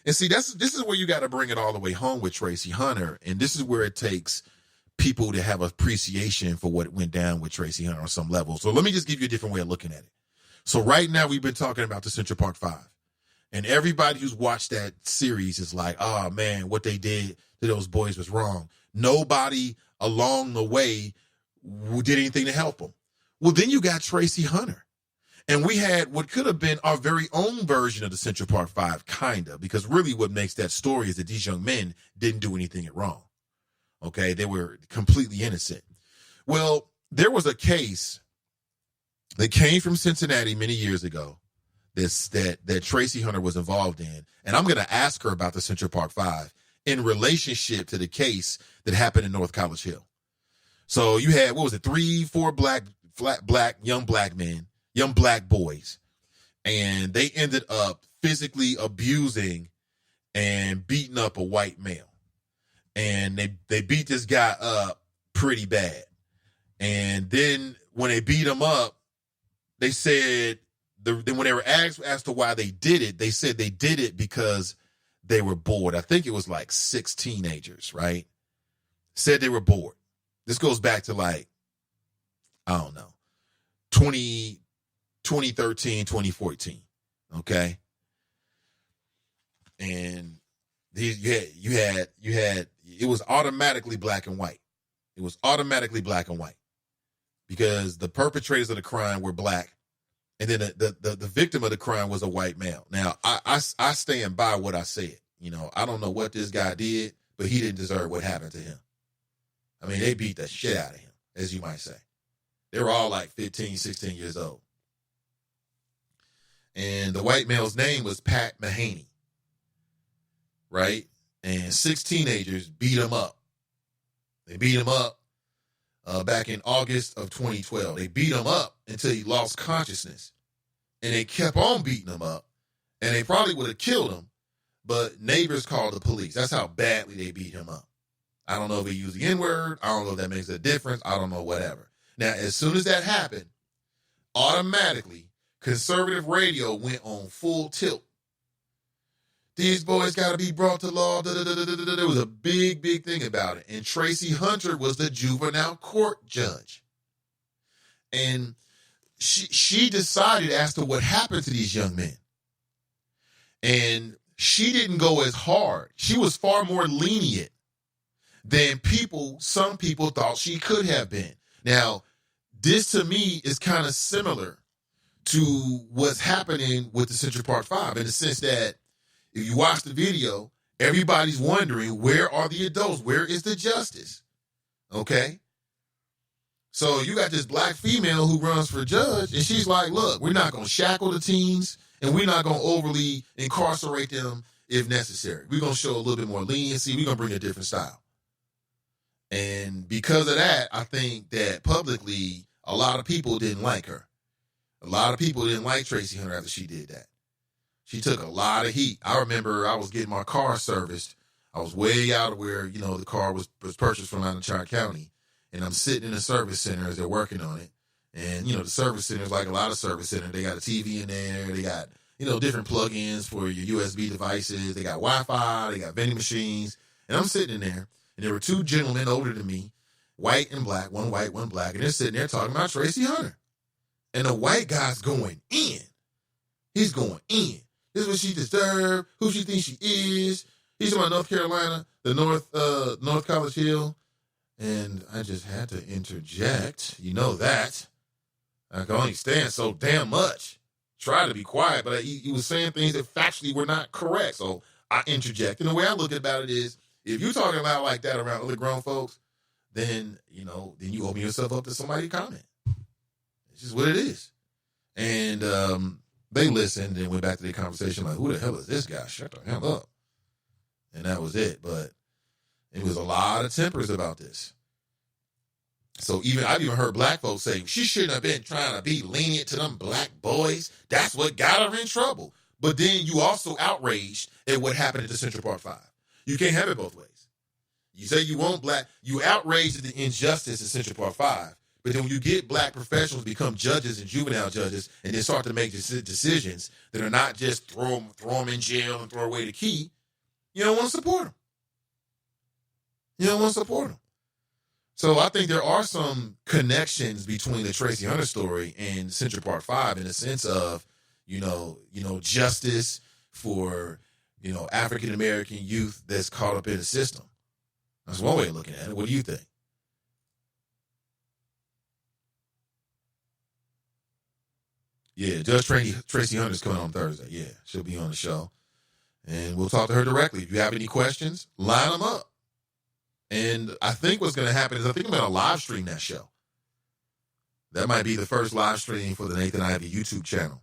And see, this is where you got to bring it all the way home with Tracy Hunter, and this is where it takes people to have appreciation for what went down with Tracy Hunter on some level. So let me just give you a different way of looking at it. So right now we've been talking about the Central Park Five. And everybody who's watched that series is like, oh, man, what they did to those boys was wrong. Nobody along the way did anything to help them. Well, then you got Tracy Hunter. And we had what could have been our very own version of the Central Park Five, kind of, because really what makes that story is that these young men didn't do anything wrong. Okay, they were completely innocent. Well, there was a case that came from Cincinnati many years ago that Tracy Hunter was involved in. And I'm going to ask her about the Central Park Five in relationship to the case that happened in North College Hill. So you had, 4 young black men, young black boys, and they ended up physically abusing and beating up a white male. And they beat this guy up pretty bad. And then when they beat him up, they said, then when they were asked as to why they did it, they said they did it because they were bored. I think it was like 6 teenagers, right? Said they were bored. This goes back to 2013, 2014, okay? And you had it was automatically black and white. It was automatically black and white because the perpetrators of the crime were black. And then the victim of the crime was a white male. Now, I stand by what I said. I don't know what this guy did, but he didn't deserve what happened to him. I mean, they beat the shit out of him, as you might say. They were all like 15, 16 years old. And the white male's name was Pat Mahaney, right? And 6 teenagers beat him up. They beat him up back in August of 2012. They beat him up until he lost consciousness. And they kept on beating him up. And they probably would have killed him, but neighbors called the police. That's how badly they beat him up. I don't know if he used the N-word. I don't know if that makes a difference. I don't know, whatever. Now, as soon as that happened, automatically, conservative radio went on full tilt. These boys got to be brought to law. There was a big, big thing about it. And Tracy Hunter was the juvenile court judge. And she decided as to what happened to these young men. And she didn't go as hard. She was far more lenient than some people thought she could have been. Now, this to me is kind of similar to what's happening with the Central Park Five in the sense that if you watch the video, everybody's wondering, where are the adults? Where is the justice? Okay? So you got this black female who runs for judge, and she's like, look, we're not going to shackle the teens, and we're not going to overly incarcerate them if necessary. We're going to show a little bit more leniency. We're going to bring a different style. And because of that, I think that publicly, a lot of people didn't like her. A lot of people didn't like Tracy Hunter after she did that. She took a lot of heat. I remember I was getting my car serviced. I was way out of where, the car was purchased from out in Charlotte County. And I'm sitting in the service center as they're working on it. And, the service center is like a lot of service centers. They got a TV in there. They got, different plugins for your USB devices. They got Wi-Fi. They got vending machines. And I'm sitting in there. And there were 2 gentlemen older than me, white and black, one white, one black. And they're sitting there talking about Tracy Hunter. And the white guy's going in. He's going in. This is what she deserved, who she thinks she is. He's from North Carolina, the North College Hill. And I just had to interject. You know that. I can only stand so damn much. Try to be quiet, but he was saying things that factually were not correct. So I interject. And the way I look about it is, if you're talking about like that around other grown folks, then you open yourself up to somebody to comment. It's just what it is. And they listened and went back to their conversation like, who the hell is this guy? Shut the hell up. And that was it. But it was a lot of tempers about this. So I've even heard black folks say, she shouldn't have been trying to be lenient to them black boys. That's what got her in trouble. but then you also outraged at what happened at the Central Park 5. You can't have it both ways. You say you want black, you outraged at the injustice at Central Park 5, but then when you get black professionals become judges and juvenile judges and then start to make decisions that are not just throw them in jail and throw away the key, you don't want to support them. You don't want to support them. So I think there are some connections between the Tracy Hunter story and Central Park 5 in the sense of, justice for, African-American youth that's caught up in the system. That's one way of looking at it. What do you think? Yeah, Judge Tracy Hunter's coming on Thursday. Yeah, she'll be on the show. And we'll talk to her directly. If you have any questions, line them up. And I think what's going to happen is I think I'm going to live stream that show. That might be the first live stream for the Nathan Ivey YouTube channel.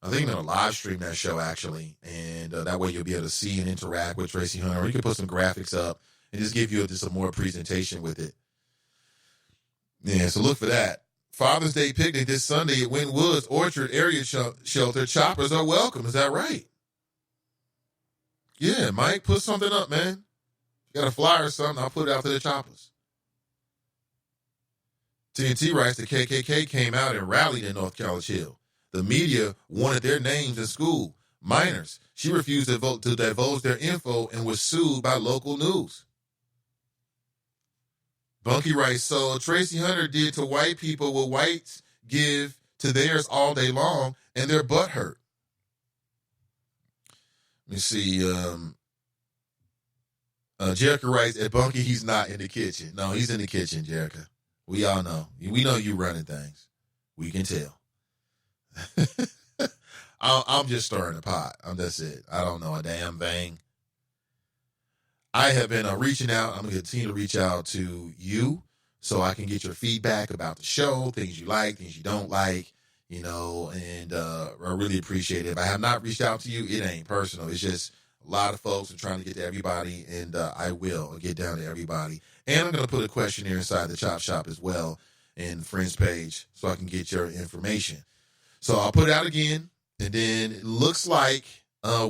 I think I'm going to live stream that show, actually. And that way you'll be able to see and interact with Tracy Hunter. Or you can put some graphics up and just give you just a more presentation with it. Yeah, so look for that. Father's Day picnic this Sunday at Wynn Woods Orchard Area Shelter. Choppers are welcome. Is that right? Yeah, Mike, put something up, man. You got a flyer or something, I'll put it out to the choppers. TNT writes the KKK came out and rallied in North College Hill. The media wanted their names in school. Minors. She refused to divulge their info and was sued by local news. Bunky writes, so Tracy Hunter did to white people what whites give to theirs all day long, and their butt hurt. Let me see. Jerica writes, at Bunky, he's not in the kitchen. No, he's in the kitchen, Jerica. We all know. We know you running things. We can tell. I'm just stirring the pot. That's it. I don't know a damn thing. I have been reaching out. I'm going to continue to reach out to you so I can get your feedback about the show, things you like, things you don't like, and I really appreciate it. If I have not reached out to you, it ain't personal. It's just a lot of folks are trying to get to everybody, and I will get down to everybody. And I'm going to put a questionnaire inside the Chop Shop as well in Friends page so I can get your information. So I'll put it out again, and then it looks like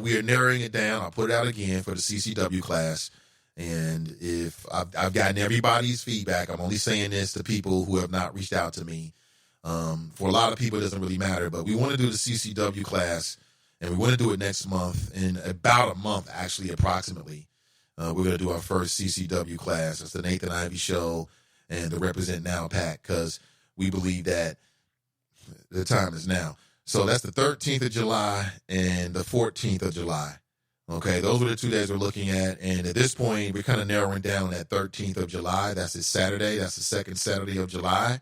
we are narrowing it down. I'll put it out again for the CCW class. And if I've gotten everybody's feedback, I'm only saying this to people who have not reached out to me. For a lot of people, it doesn't really matter. But we want to do the CCW class, and we want to do it next month, in about a month, actually, approximately. We're going to do our first CCW class. It's the Nathan Ivey Show and the Represent Now pack, because we believe that the time is now. So that's the 13th of July and the 14th of July. Okay, those are the 2 days we're looking at. And at this point, we're kind of narrowing down that 13th of July. That's a Saturday. That's the second Saturday of July.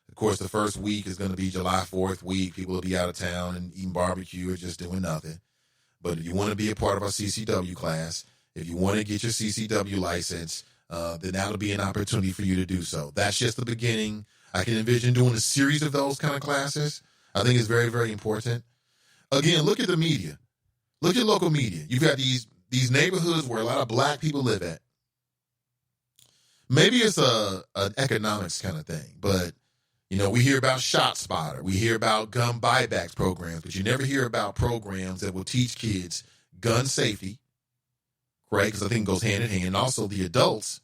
Of course, the first week is going to be July 4th week. People will be out of town and eating barbecue or just doing nothing. But if you want to be a part of our CCW class, if you want to get your CCW license, then that'll be an opportunity for you to do so. That's just the beginning. I can envision doing a series of those kind of classes. I think it's very, very important. Again, look at the media. Look at local media. You've got these neighborhoods where a lot of black people live at. Maybe it's an economics kind of thing, but we hear about Shot Spotter. We hear about gun buybacks programs, but you never hear about programs that will teach kids gun safety, right? Because I think it goes hand in hand. And also the adults,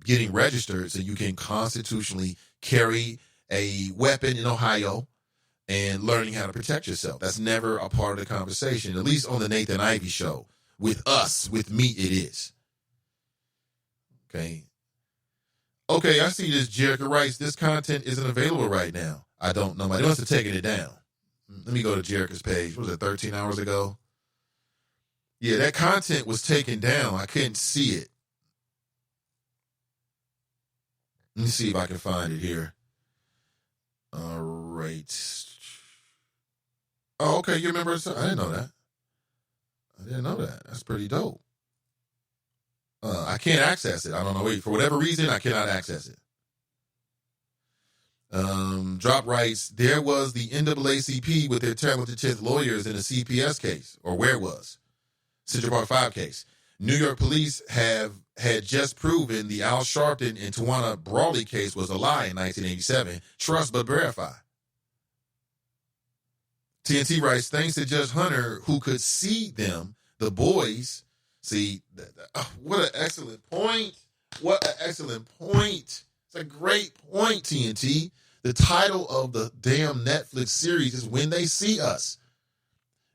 getting registered so you can constitutionally carry a weapon in Ohio and learning how to protect yourself. That's never a part of the conversation, at least on the Nathan Ivey Show. With me, it is. Okay, I see this. Jerica writes, this content isn't available right now. I don't know. Nobody must have taken it down. Let me go to Jerica's page. What was it, 13 hours ago? Yeah, that content was taken down. I couldn't see it. Let me see if I can find it here. All right. Oh, okay. You remember? I didn't know that. That's pretty dope. I can't access it. I don't know. For whatever reason, I cannot access it. Drop writes, there was the NAACP with their talented 10th lawyers in a CPS case, or where it was. Central Park 5 case. New York police had just proven the Al Sharpton and Tawana Brawley case was a lie in 1987. Trust but verify. TNT writes, thanks to Judge Hunter, who could see them, the boys. See, what an excellent point. What an excellent point. It's a great point, TNT. The title of the damn Netflix series is When They See Us.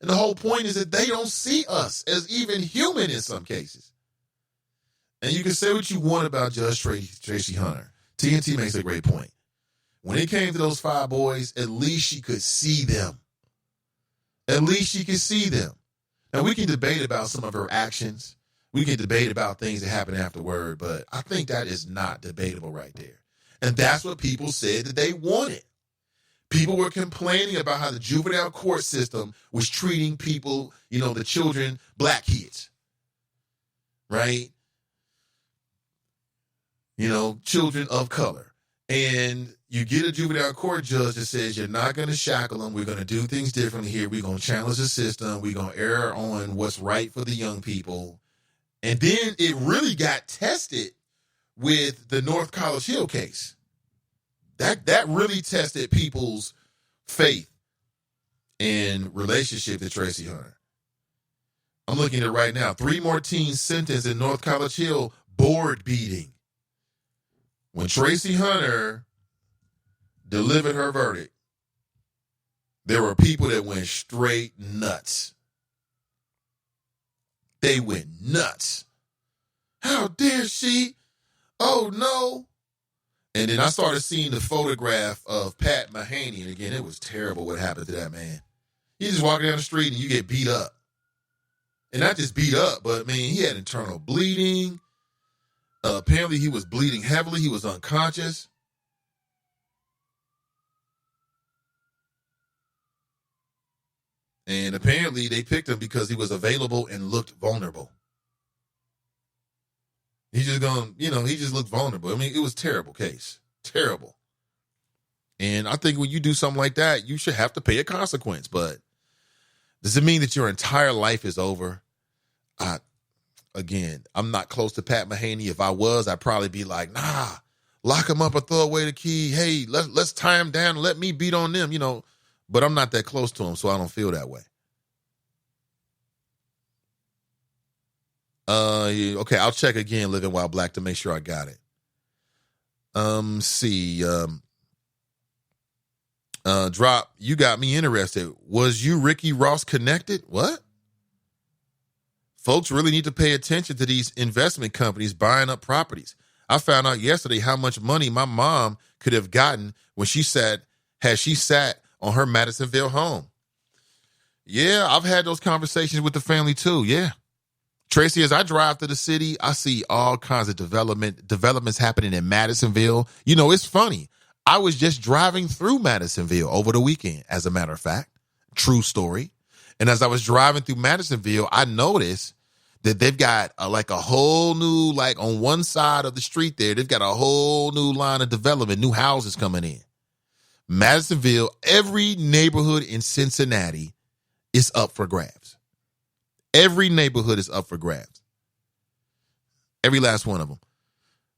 And the whole point is that they don't see us as even human in some cases. And you can say what you want about Judge Tracy Hunter. TNT makes a great point. When it came to those 5 boys, at least she could see them. At least she could see them. Now, we can debate about some of her actions. We can debate about things that happen afterward, but I think that is not debatable right there. And that's what people said that they wanted. People were complaining about how the juvenile court system was treating people, the children, black kids, right? Children of color. And you get a juvenile court judge that says you're not going to shackle them. We're going to do things differently here. We're going to challenge the system. We're going to err on what's right for the young people. And then it really got tested with the North College Hill case. That really tested people's faith and relationship to Tracy Hunter. I'm looking at it right now. 3 more teens sentenced in North College Hill board beating. When Tracy Hunter delivered her verdict, there were people that went straight nuts. They went nuts. How dare she? Oh, no. And then I started seeing the photograph of Pat Mahaney. And again, it was terrible what happened to that man. You just walk down the street and you get beat up. And not just beat up, but, he had internal bleeding. Apparently, he was bleeding heavily. He was unconscious. And apparently, they picked him because he was available and looked vulnerable. He just looked vulnerable. It was a terrible case. Terrible. And I think when you do something like that, you should have to pay a consequence. But does it mean that your entire life is over? I'm not close to Pat Mahaney. If I was, I'd probably be like, nah, lock him up or throw away the key. Hey, let's tie him down and let me beat on them, But I'm not that close to him, so I don't feel that way. Okay, I'll check again, Living While Black, to make sure I got it. Drop, you got me interested. Was you Ricky Ross connected? What? Folks really need to pay attention to these investment companies buying up properties. I found out yesterday how much money my mom could have gotten when she sat on her Madisonville home. Yeah, I've had those conversations with the family too. Yeah. Tracy, as I drive to the city, I see all kinds of developments happening in Madisonville. It's funny. I was just driving through Madisonville over the weekend, as a matter of fact. True story. And as I was driving through Madisonville, I noticed that they've got a whole new, on one side of the street there, they've got a whole new line of development, new houses coming in. Madisonville, every neighborhood in Cincinnati is up for grabs. Every neighborhood is up for grabs. Every last one of them.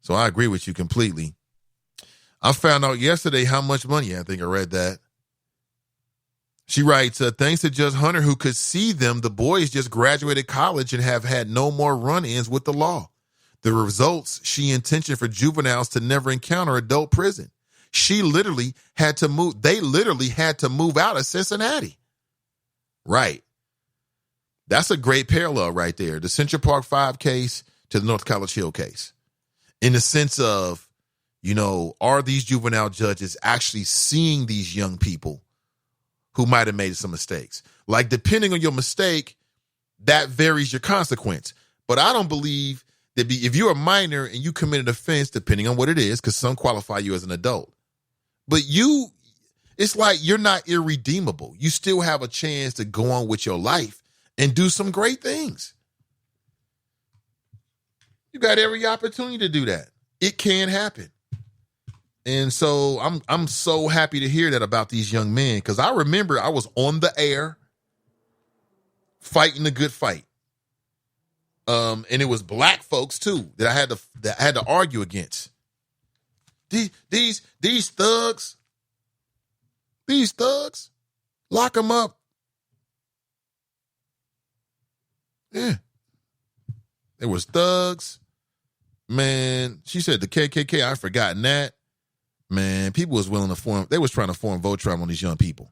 So I agree with you completely. I found out yesterday how much money, I think I read that. She writes, thanks to Judge Hunter, who could see them, the boys just graduated college and have had no more run-ins with the law. The results she intentioned for juveniles to never encounter adult prison. They literally had to move out of Cincinnati. Right. That's a great parallel right there. The Central Park 5 case to the North College Hill case. In the sense of, are these juvenile judges actually seeing these young people who might have made some mistakes? Depending on your mistake, that varies your consequence. But I don't believe that if you're a minor and you commit an offense, depending on what it is, because some qualify you as an adult, but it's like you're not irredeemable. You still have a chance to go on with your life and do some great things. You got every opportunity to do that. It can happen. And so I'm so happy to hear that about these young men, because I remember I was on the air fighting a good fight. And it was black folks too that I had to argue against. These thugs, lock them up Yeah. There was thugs. Man, she said the KKK, I've forgotten that. Man, people was willing to form, they was trying to form Voltron on these young people.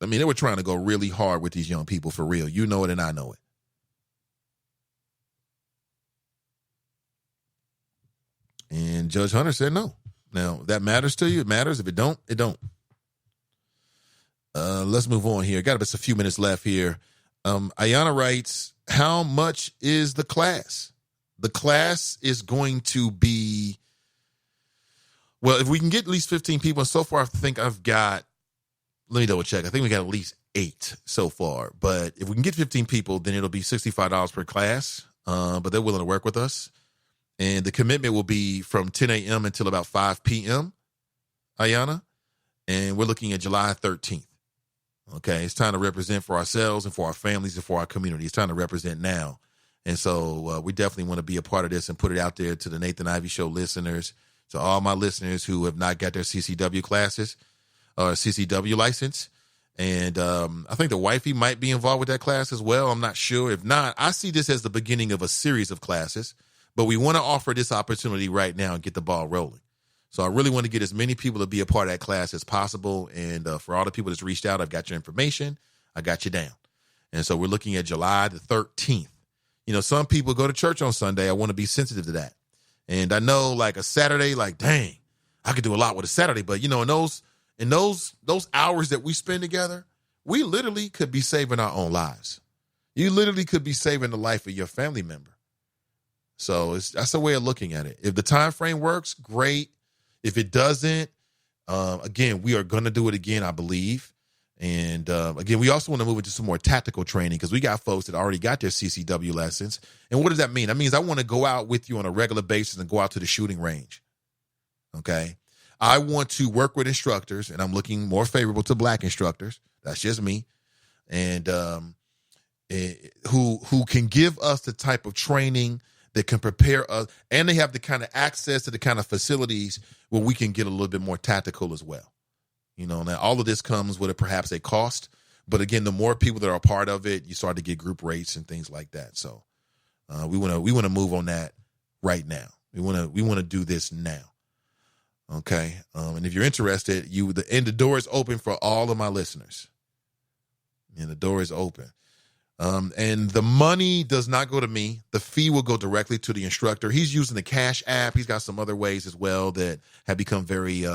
I mean, they were trying to go really hard with these young people for real. You know it and I know it. And Judge Hunter said no. Now, if that matters to you, it matters. If it don't, it don't. Let's move on here. Got just a few minutes left here. Ayana writes, how much is the class? The class is going to be, well, if we can get at least 15 people, and so far I think I've got, let me double check. I think we got at least 8 so far. But if we can get 15 people, then it'll be $65 per class. But they're willing to work with us. And the commitment will be from 10 a.m. until about 5 p.m., Ayana. And we're looking at July 13th. Okay, it's time to represent for ourselves and for our families and for our community. It's time to represent now. And so we definitely want to be a part of this and put it out there to the Nathan Ivey Show listeners, to all my listeners who have not got their CCW classes or CCW license. And I think the wifey might be involved with that class as well. I'm not sure. If not, I see this as the beginning of a series of classes. But we want to offer this opportunity right now and get the ball rolling. So I really want to get as many people to be a part of that class as possible. And for all the people that's reached out, I've got your information. I got you down. And so we're looking at July the 13th. You know, some people go to church on Sunday. I want to be sensitive to that. And I know like a Saturday, like, dang, I could do a lot with a Saturday. But, you know, in those hours that we spend together, we literally could be saving our own lives. You literally could be saving the life of your family member. So that's a way of looking at it. If the time frame works, great. If it doesn't, again, we are going to do it again, I believe. And again, we also want to move into some more tactical training because we got folks that already got their CCW lessons. And what does that mean? That means I want to go out with you on a regular basis and go out to the shooting range. Okay. I want to work with instructors, and I'm looking more favorable to black instructors. That's just me. And who can give us the type of training that can prepare us, and they have the kind of access to the kind of facilities where we can get a little bit more tactical as well. You know, now all of this comes with perhaps a cost, but again, the more people that are a part of it, you start to get group rates and things like that. So we want to move on that right now. We want to do this now. Okay, and if you're interested, the door is open for all of my listeners. And the door is open. And the money does not go to me. The fee will go directly to the instructor. He's using the Cash App. He's got some other ways as well that have become very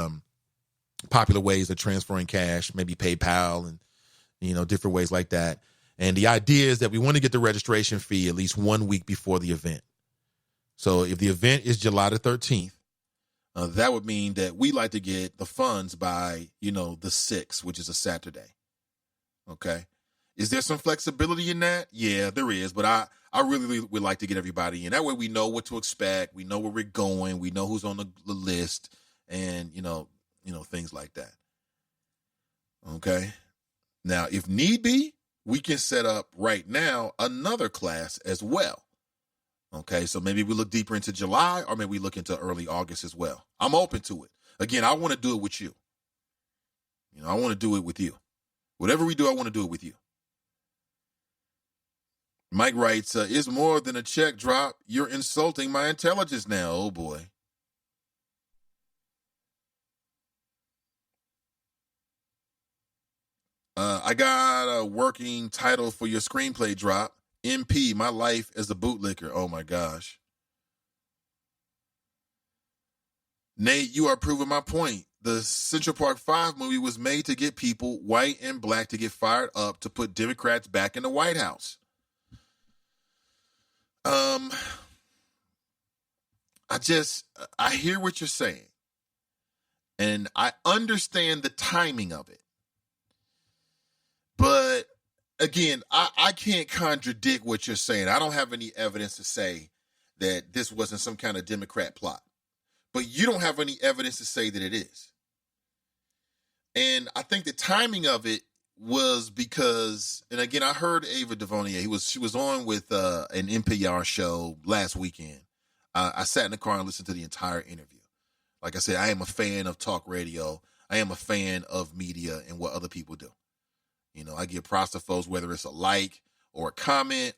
popular ways of transferring cash, maybe PayPal and, you know, different ways like that. And the idea is that we want to get the registration fee at least 1 week before the event. So if the event is July the 13th, that would mean that we like to get the funds by, you know, the 6th, which is a Saturday. Okay. Is there some flexibility in that? Yeah, there is. But I really would like to get everybody in. That way we know what to expect. We know where we're going. We know who's on the list and, you know, things like that. Okay. Now, if need be, we can set up right now another class as well. Okay. So maybe we look deeper into July or maybe we look into early August as well. I'm open to it. Again, I want to do it with you. You know, I want to do it with you. Whatever we do, I want to do it with you. Mike writes, it's more than a check drop. You're insulting my intelligence now. Oh, boy. I got a working title for your screenplay drop. MP, My Life as a Bootlicker. Oh, my gosh. Nate, you are proving my point. The Central Park 5 movie was made to get people, white and black, to get fired up to put Democrats back in the White House. I hear what you're saying. And I understand the timing of it. But again, I can't contradict what you're saying. I don't have any evidence to say that this wasn't some kind of Democrat plot. But you don't have any evidence to say that it is. And I think the timing of it was because, and again, I heard Ava DuVernay. She was on with an NPR show last weekend. I sat in the car and listened to the entire interview. Like I said, I am a fan of talk radio. I am a fan of media and what other people do. I give props to folks, whether it's a like or a comment,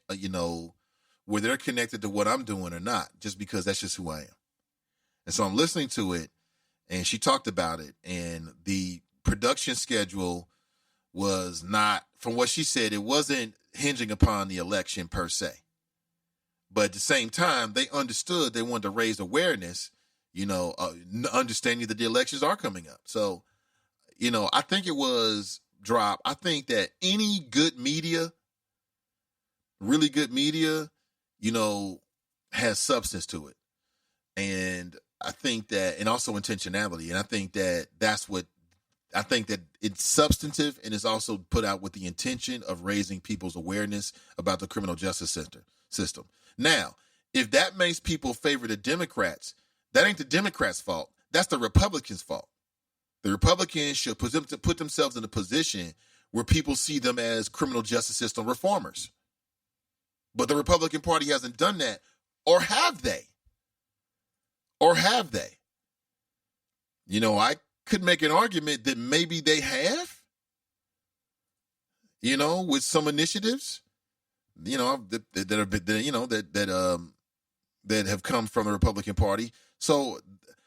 whether they're connected to what I'm doing or not, just because that's just who I am. And so I'm listening to it, and she talked about it, and the production schedule was not, from what she said, it wasn't hinging upon the election per se. But at the same time, they understood they wanted to raise awareness, understanding that the elections are coming up. So, I think it was drop. I think that any good media, really good media, has substance to it. And I think that, and also intentionality. And I think that it's substantive, and it's also put out with the intention of raising people's awareness about the criminal justice system. Now, if that makes people favor the Democrats, that ain't the Democrats' fault. That's the Republicans' fault. The Republicans should put themselves in a position where people see them as criminal justice system reformers. But the Republican Party hasn't done that. Or have they? I could make an argument that maybe they have, with some initiatives, that have come from the Republican Party. So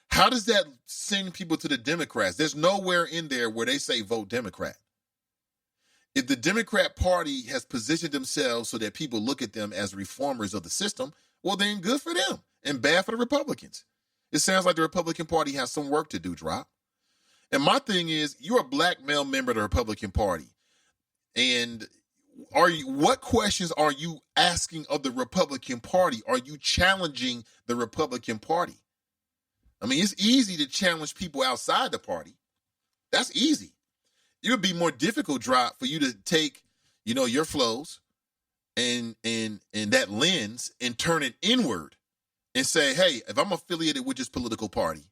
how does that send people to the Democrats? There's nowhere in there where they say vote Democrat. If the Democrat Party has positioned themselves so that people look at them as reformers of the system, well, then good for them and bad for the Republicans. It sounds like the Republican Party has some work to do, Drop. And my thing is, you're a black male member of the Republican Party. And what questions are you asking of the Republican Party? Are you challenging the Republican Party? I mean, it's easy to challenge people outside the party. That's easy. It would be more difficult, Drop, for you to take, your flows and that lens and turn it inward and say, hey, if I'm affiliated with this political party,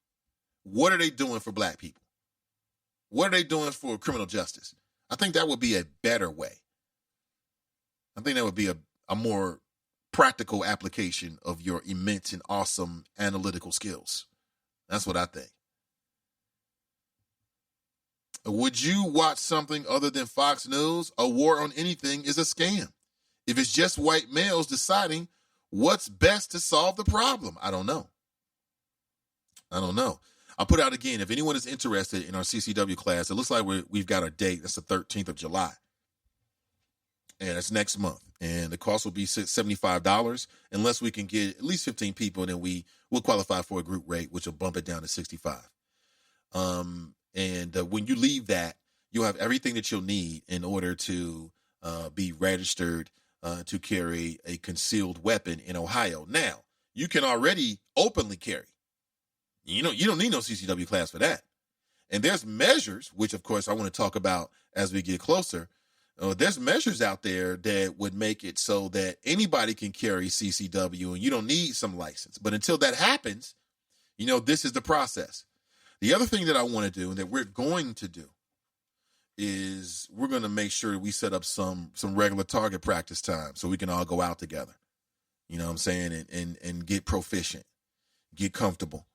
what are they doing for black people? What are they doing for criminal justice? I think that would be a better way. I think that would be a more practical application of your immense and awesome analytical skills. That's what I think. Would you watch something other than Fox News? A war on anything is a scam. If it's just white males deciding what's best to solve the problem, I don't know. I'll put out again, if anyone is interested in our CCW class, it looks like we've got our date. That's the 13th of July. And it's next month. And the cost will be $75. Unless we can get at least 15 people, then we'll qualify for a group rate, which will bump it down to $65. And when you leave that, you'll have everything that you'll need in order to be registered to carry a concealed weapon in Ohio. Now, you can already openly carry. You don't need no CCW class for that. And there's measures, which of course I want to talk about as we get closer. There's measures out there that would make it so that anybody can carry CCW and you don't need some license. But until that happens, this is the process. The other thing that I want to do and that we're going to do is we're going to make sure we set up some regular target practice time so we can all go out together. You know what I'm saying? And get proficient, get comfortable,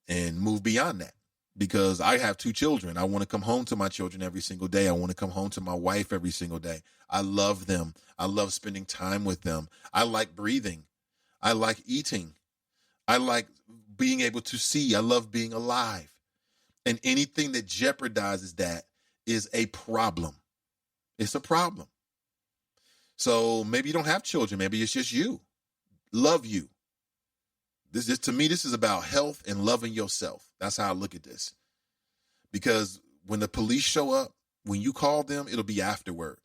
and move beyond that. Because I have 2 children. I want to come home to my children every single day. I want to come home to my wife every single day. I love them. I love spending time with them. I like breathing. I like eating. I like being able to see. I love being alive. And anything that jeopardizes that is a problem. It's a problem. So maybe you don't have children. Maybe it's just you. Love you. To me, this is about health and loving yourself. That's how I look at this. Because when the police show up, when you call them, it'll be afterward.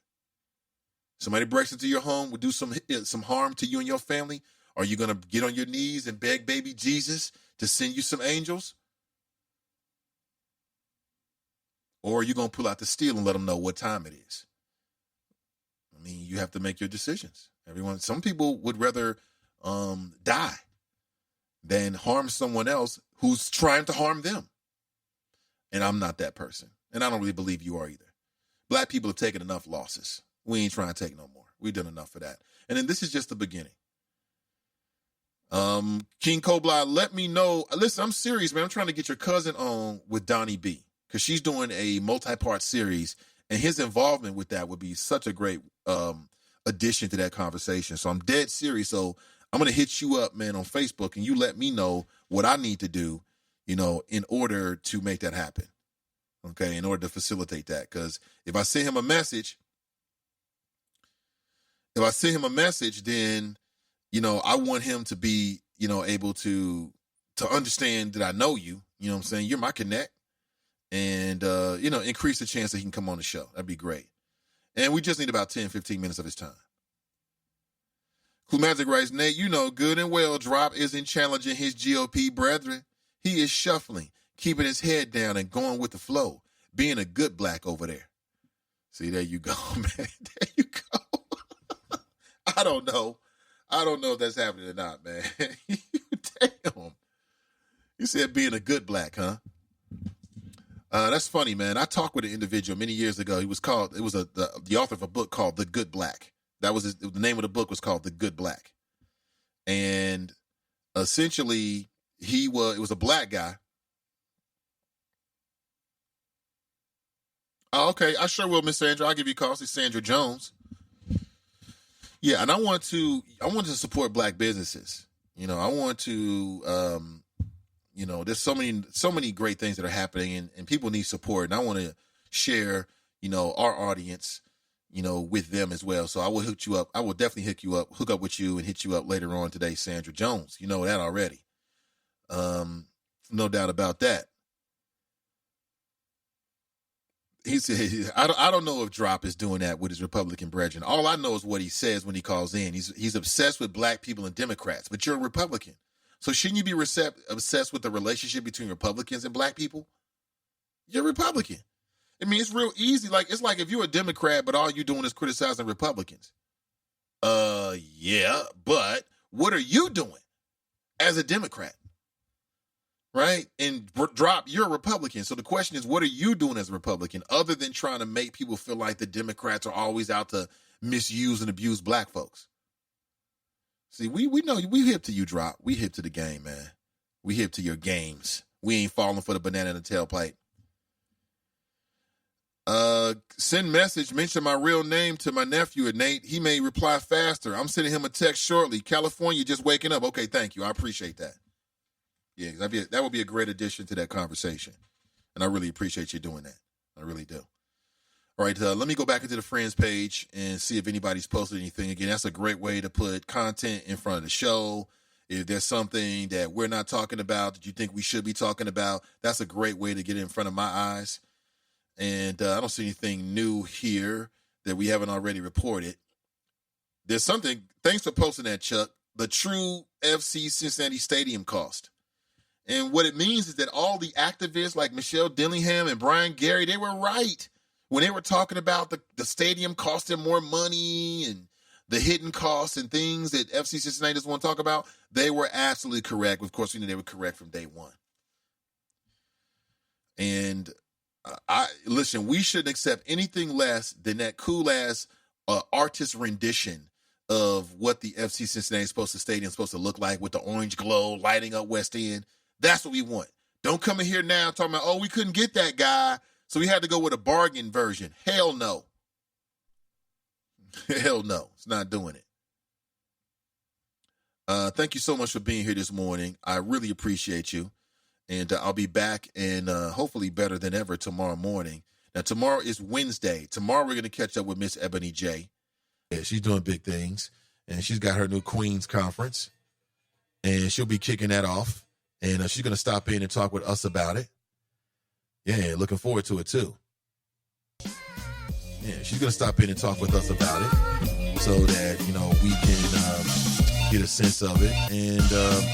Somebody breaks into your home, will do some harm to you and your family. Are you going to get on your knees and beg baby Jesus to send you some angels? Or are you going to pull out the steel and let them know what time it is? I mean, you have to make your decisions. Some people would rather die than harm someone else who's trying to harm them. And I'm not that person. And I don't really believe you are either. Black people have taken enough losses. We ain't trying to take no more. We've done enough of that. And then this is just the beginning. King Kobla, let me know. Listen, I'm serious, man. I'm trying to get your cousin on with Donnie B. because she's doing a multi-part series, and his involvement with that would be such a great addition to that conversation. So I'm dead serious. So I'm going to hit you up, man, on Facebook, and you let me know what I need to do, in order to make that happen. Okay, in order to facilitate that. Because if I send him a message, then, I want him to be, able to understand that I know you. You know what I'm saying? You're my connect. And, increase the chance that he can come on the show. That'd be great. And we just need about 10, 15 minutes of his time. Clue Magic writes, Nate, good and well Drop isn't challenging his GOP brethren. He is shuffling, keeping his head down and going with the flow, being a good black over there. See, there you go, man. There you go. I don't know if that's happening or not, man. Damn. You said being a good black, huh? That's funny, man. I talked with an individual many years ago. It was the author of a book called The Good Black. That was the name of the book was called The Good Black. And essentially it was a black guy. Oh, okay. I sure will, Miss Sandra. I'll give you a call. It's Sandra Jones. Yeah, and I want to support black businesses. I want to, there's so many great things that are happening, and people need support. And I want to share, our audience, with them as well. So I will hook you up. I will definitely hook up with you and hit you up later on today, Sandra Jones. You know that already. No doubt about that. He said, I don't know if Drop is doing that with his Republican brethren. All I know is what he says when he calls in. He's obsessed with black people and Democrats, but you're a Republican. So shouldn't you be obsessed with the relationship between Republicans and black people? You're a Republican. I mean, it's real easy. It's like if you're a Democrat, but all you're doing is criticizing Republicans. Yeah, but what are you doing as a Democrat? Right? And Drop, you're a Republican. So the question is, what are you doing as a Republican other than trying to make people feel like the Democrats are always out to misuse and abuse black folks? See, we know we hip to you, Drop. We hip to the game, man. We hip to your games. We ain't falling for the banana in the tailpipe. Send message, mention my real name to my nephew, Nate. He may reply faster. I'm sending him a text shortly. California just waking up. Okay, thank you. I appreciate that. Yeah, that would be a great addition to that conversation. And I really appreciate you doing that. I really do. All right, let me go back into the friends page and see if anybody's posted anything. Again, that's a great way to put content in front of the show. If there's something that we're not talking about that you think we should be talking about, that's a great way to get it in front of my eyes. And I don't see anything new here that we haven't already reported. There's something, thanks for posting that, Chuck, the true FC Cincinnati Stadium cost. And what it means is that all the activists like Michelle Dillingham and Brian Gary, they were right. When they were talking about the stadium costing more money and the hidden costs and things that FC Cincinnati doesn't want to talk about, they were absolutely correct. Of course, they were correct from day one. And listen, we shouldn't accept anything less than that cool-ass artist rendition of what the FC Cincinnati Stadium is supposed to look like with the orange glow lighting up West End. That's what we want. Don't come in here now talking about, we couldn't get that guy, so we had to go with a bargain version. Hell no. Hell no. It's not doing it. Thank you so much for being here this morning. I really appreciate you. And I'll be back and hopefully better than ever tomorrow morning. Now, tomorrow is Wednesday. Tomorrow we're going to catch up with Miss Ebony J. Yeah, she's doing big things. And she's got her new Queens conference. And she'll be kicking that off. And she's going to stop in and talk with us about it. Yeah, looking forward to it, too. Yeah, she's going to stop in and talk with us about it so that, we can get a sense of it. And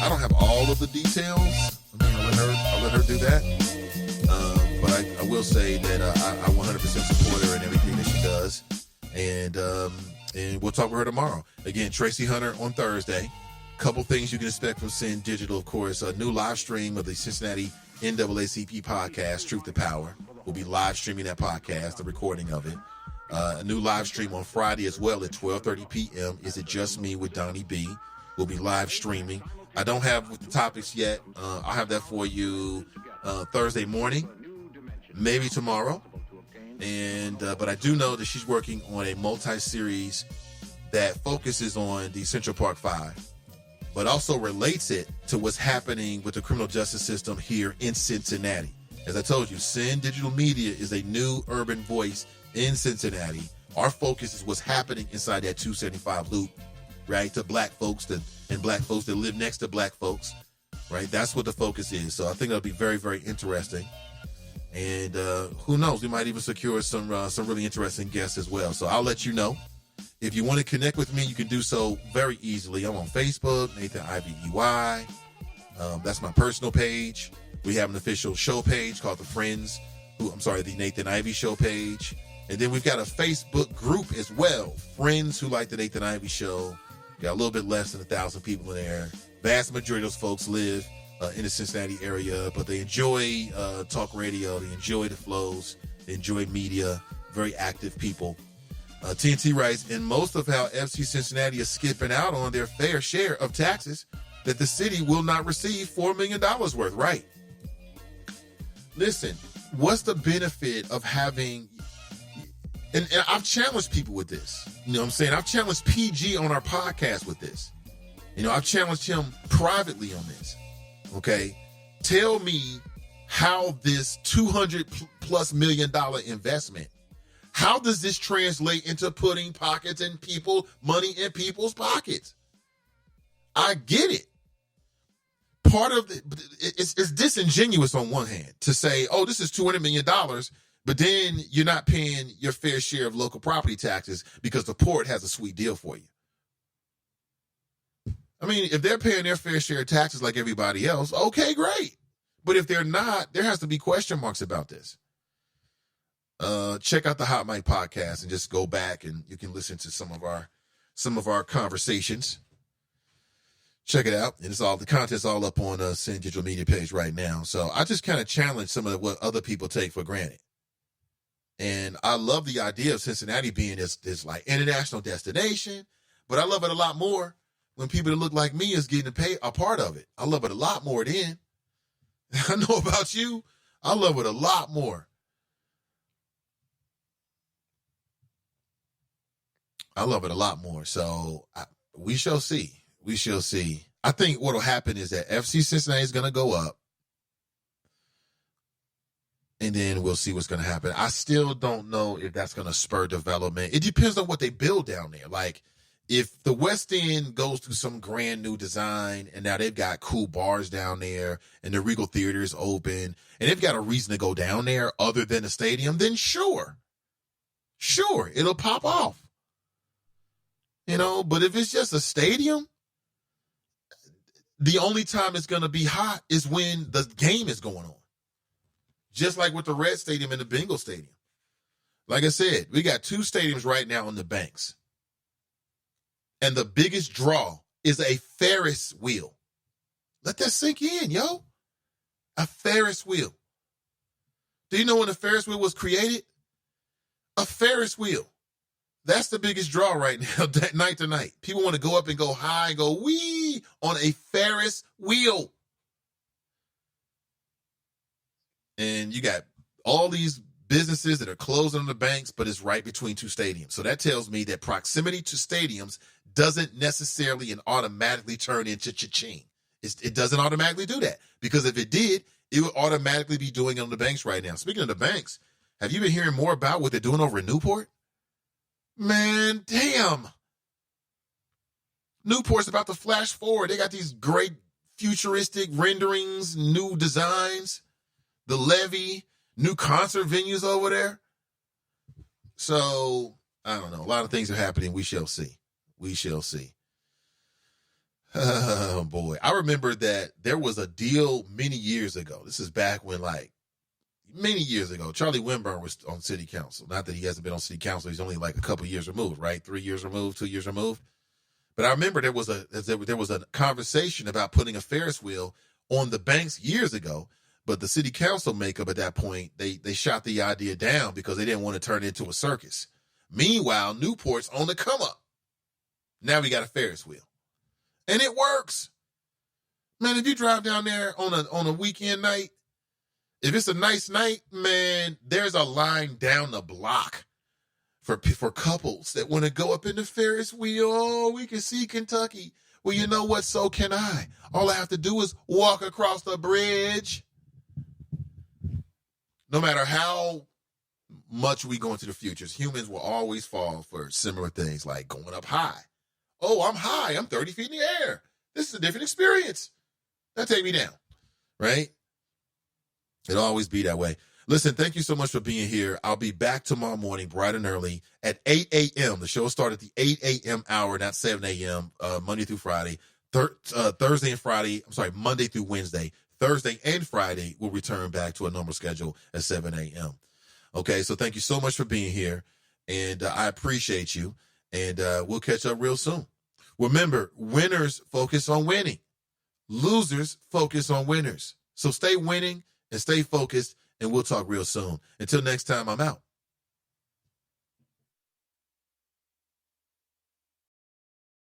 I don't have all of the details. I'll let her do that. But I will say that I 100% support her in everything that she does. And we'll talk with her tomorrow. Again, Tracy Hunter on Thursday. Couple things you can expect from Sin Digital, of course. A new live stream of the Cincinnati NAACP podcast, Truth to Power. We'll be live streaming that podcast, the recording of it. A new live stream on Friday as well at 12:30 p.m. Is It Just Me with Donnie B. We'll be live streaming. I don't have the topics yet. I'll have that for you Thursday morning. maybe tomorrow. And but I do know that she's working on a multi-series that focuses on the Central Park Five, but also relates it to what's happening with the criminal justice system here in Cincinnati. As I told you, Sin Digital Media is a new urban voice in Cincinnati. Our focus is what's happening inside that 275 loop, right? To black folks and black folks that live next to black folks, right? That's what the focus is. So I think that'll be very, very interesting. And who knows? We might even secure some really interesting guests as well. So I'll let you know. If you want to connect with me, you can do so very easily. I'm on Facebook, Nathan Ivey EY. That's my personal page. We have an official show page called the Nathan Ivey Show page. And then we've got a Facebook group as well. Friends who like the Nathan Ivey Show. Got a little bit less than 1,000 people in there. Vast majority of those folks live in the Cincinnati area, but they enjoy talk radio. They enjoy the flows. They enjoy media. Very active people. TNT writes, and most of how FC Cincinnati is skipping out on their fair share of taxes that the city will not receive $4 million worth. Right. Listen, what's the benefit of having, and I've challenged people with this. You know what I'm saying? I've challenged PG on our podcast with this. You know, I've challenged him privately on this. Okay. Tell me how this $200+ million investment, how does this translate into putting money in people's pockets? I get it. Part of it's disingenuous on one hand to say, oh, this is $200 million, but then you're not paying your fair share of local property taxes because the port has a sweet deal for you. I mean, if they're paying their fair share of taxes like everybody else, okay, great. But if they're not, there has to be question marks about this. Check out the Hot Mic podcast and just go back and you can listen to some of our conversations. Check it out. And the content's all up on Sin Digital Media page right now. So I just kind of challenge some of what other people take for granted. And I love the idea of Cincinnati being this like international destination, but I love it a lot more when people that look like me is getting to pay a part of it. I love it a lot more then. I know about you. I love it a lot more. I love it a lot more. So we shall see. We shall see. I think what will happen is that FC Cincinnati is going to go up. And then we'll see what's going to happen. I still don't know if that's going to spur development. It depends on what they build down there. Like, if the West End goes through some grand new design and now they've got cool bars down there and the Regal Theater is open and they've got a reason to go down there other than the stadium, then sure, it'll pop off. You know, but if it's just a stadium, the only time it's going to be hot is when the game is going on. Just like with the Red Stadium and the Bengal Stadium. Like I said, we got two stadiums right now on the banks. And the biggest draw is a Ferris wheel. Let that sink in, yo. A Ferris wheel. Do you know when a Ferris wheel was created? A Ferris wheel. That's the biggest draw right now, night to night. People want to go up and go high and go wee on a Ferris wheel. And you got all these businesses that are closing on the banks, but it's right between two stadiums. So that tells me that proximity to stadiums doesn't necessarily and automatically turn into cha-ching. It doesn't automatically do that. Because if it did, it would automatically be doing it on the banks right now. Speaking of the banks, have you been hearing more about what they're doing over in Newport? Man, damn. Newport's about to flash forward. They got these great futuristic renderings, new designs, the levee, new concert venues over there. So, I don't know. A lot of things are happening. We shall see. We shall see. Oh, boy. I remember that there was a deal many years ago. This is back when, many years ago, Charlie Winburn was on city council. Not that he hasn't been on city council. He's only a couple years removed, right? 3 years removed, 2 years removed. But I remember there was a conversation about putting a Ferris wheel on the banks years ago. But the city council makeup at that point, they shot the idea down because they didn't want to turn it into a circus. Meanwhile, Newport's on the come up. Now we got a Ferris wheel. And it works. Man, if you drive down there on a weekend night, If it's a nice night, man, there's a line down the block for couples that want to go up in the Ferris wheel. Oh, we can see Kentucky. Well, you know what? So can I. All I have to do is walk across the bridge. No matter how much we go into the futures, humans will always fall for similar things like going up high. Oh, I'm high. I'm 30 feet in the air. This is a different experience. Now take me down, right? It'll always be that way. Listen, thank you so much for being here. I'll be back tomorrow morning, bright and early, at 8 a.m. The show will start at the 8 a.m. hour, not 7 a.m., Monday through Friday. Thursday and Friday, Monday through Wednesday. Thursday and Friday, we'll return back to a normal schedule at 7 a.m. Okay, so thank you so much for being here, and I appreciate you, and we'll catch up real soon. Remember, winners focus on winning. Losers focus on winners. So stay winning and stay focused, and we'll talk real soon. Until next time, I'm out.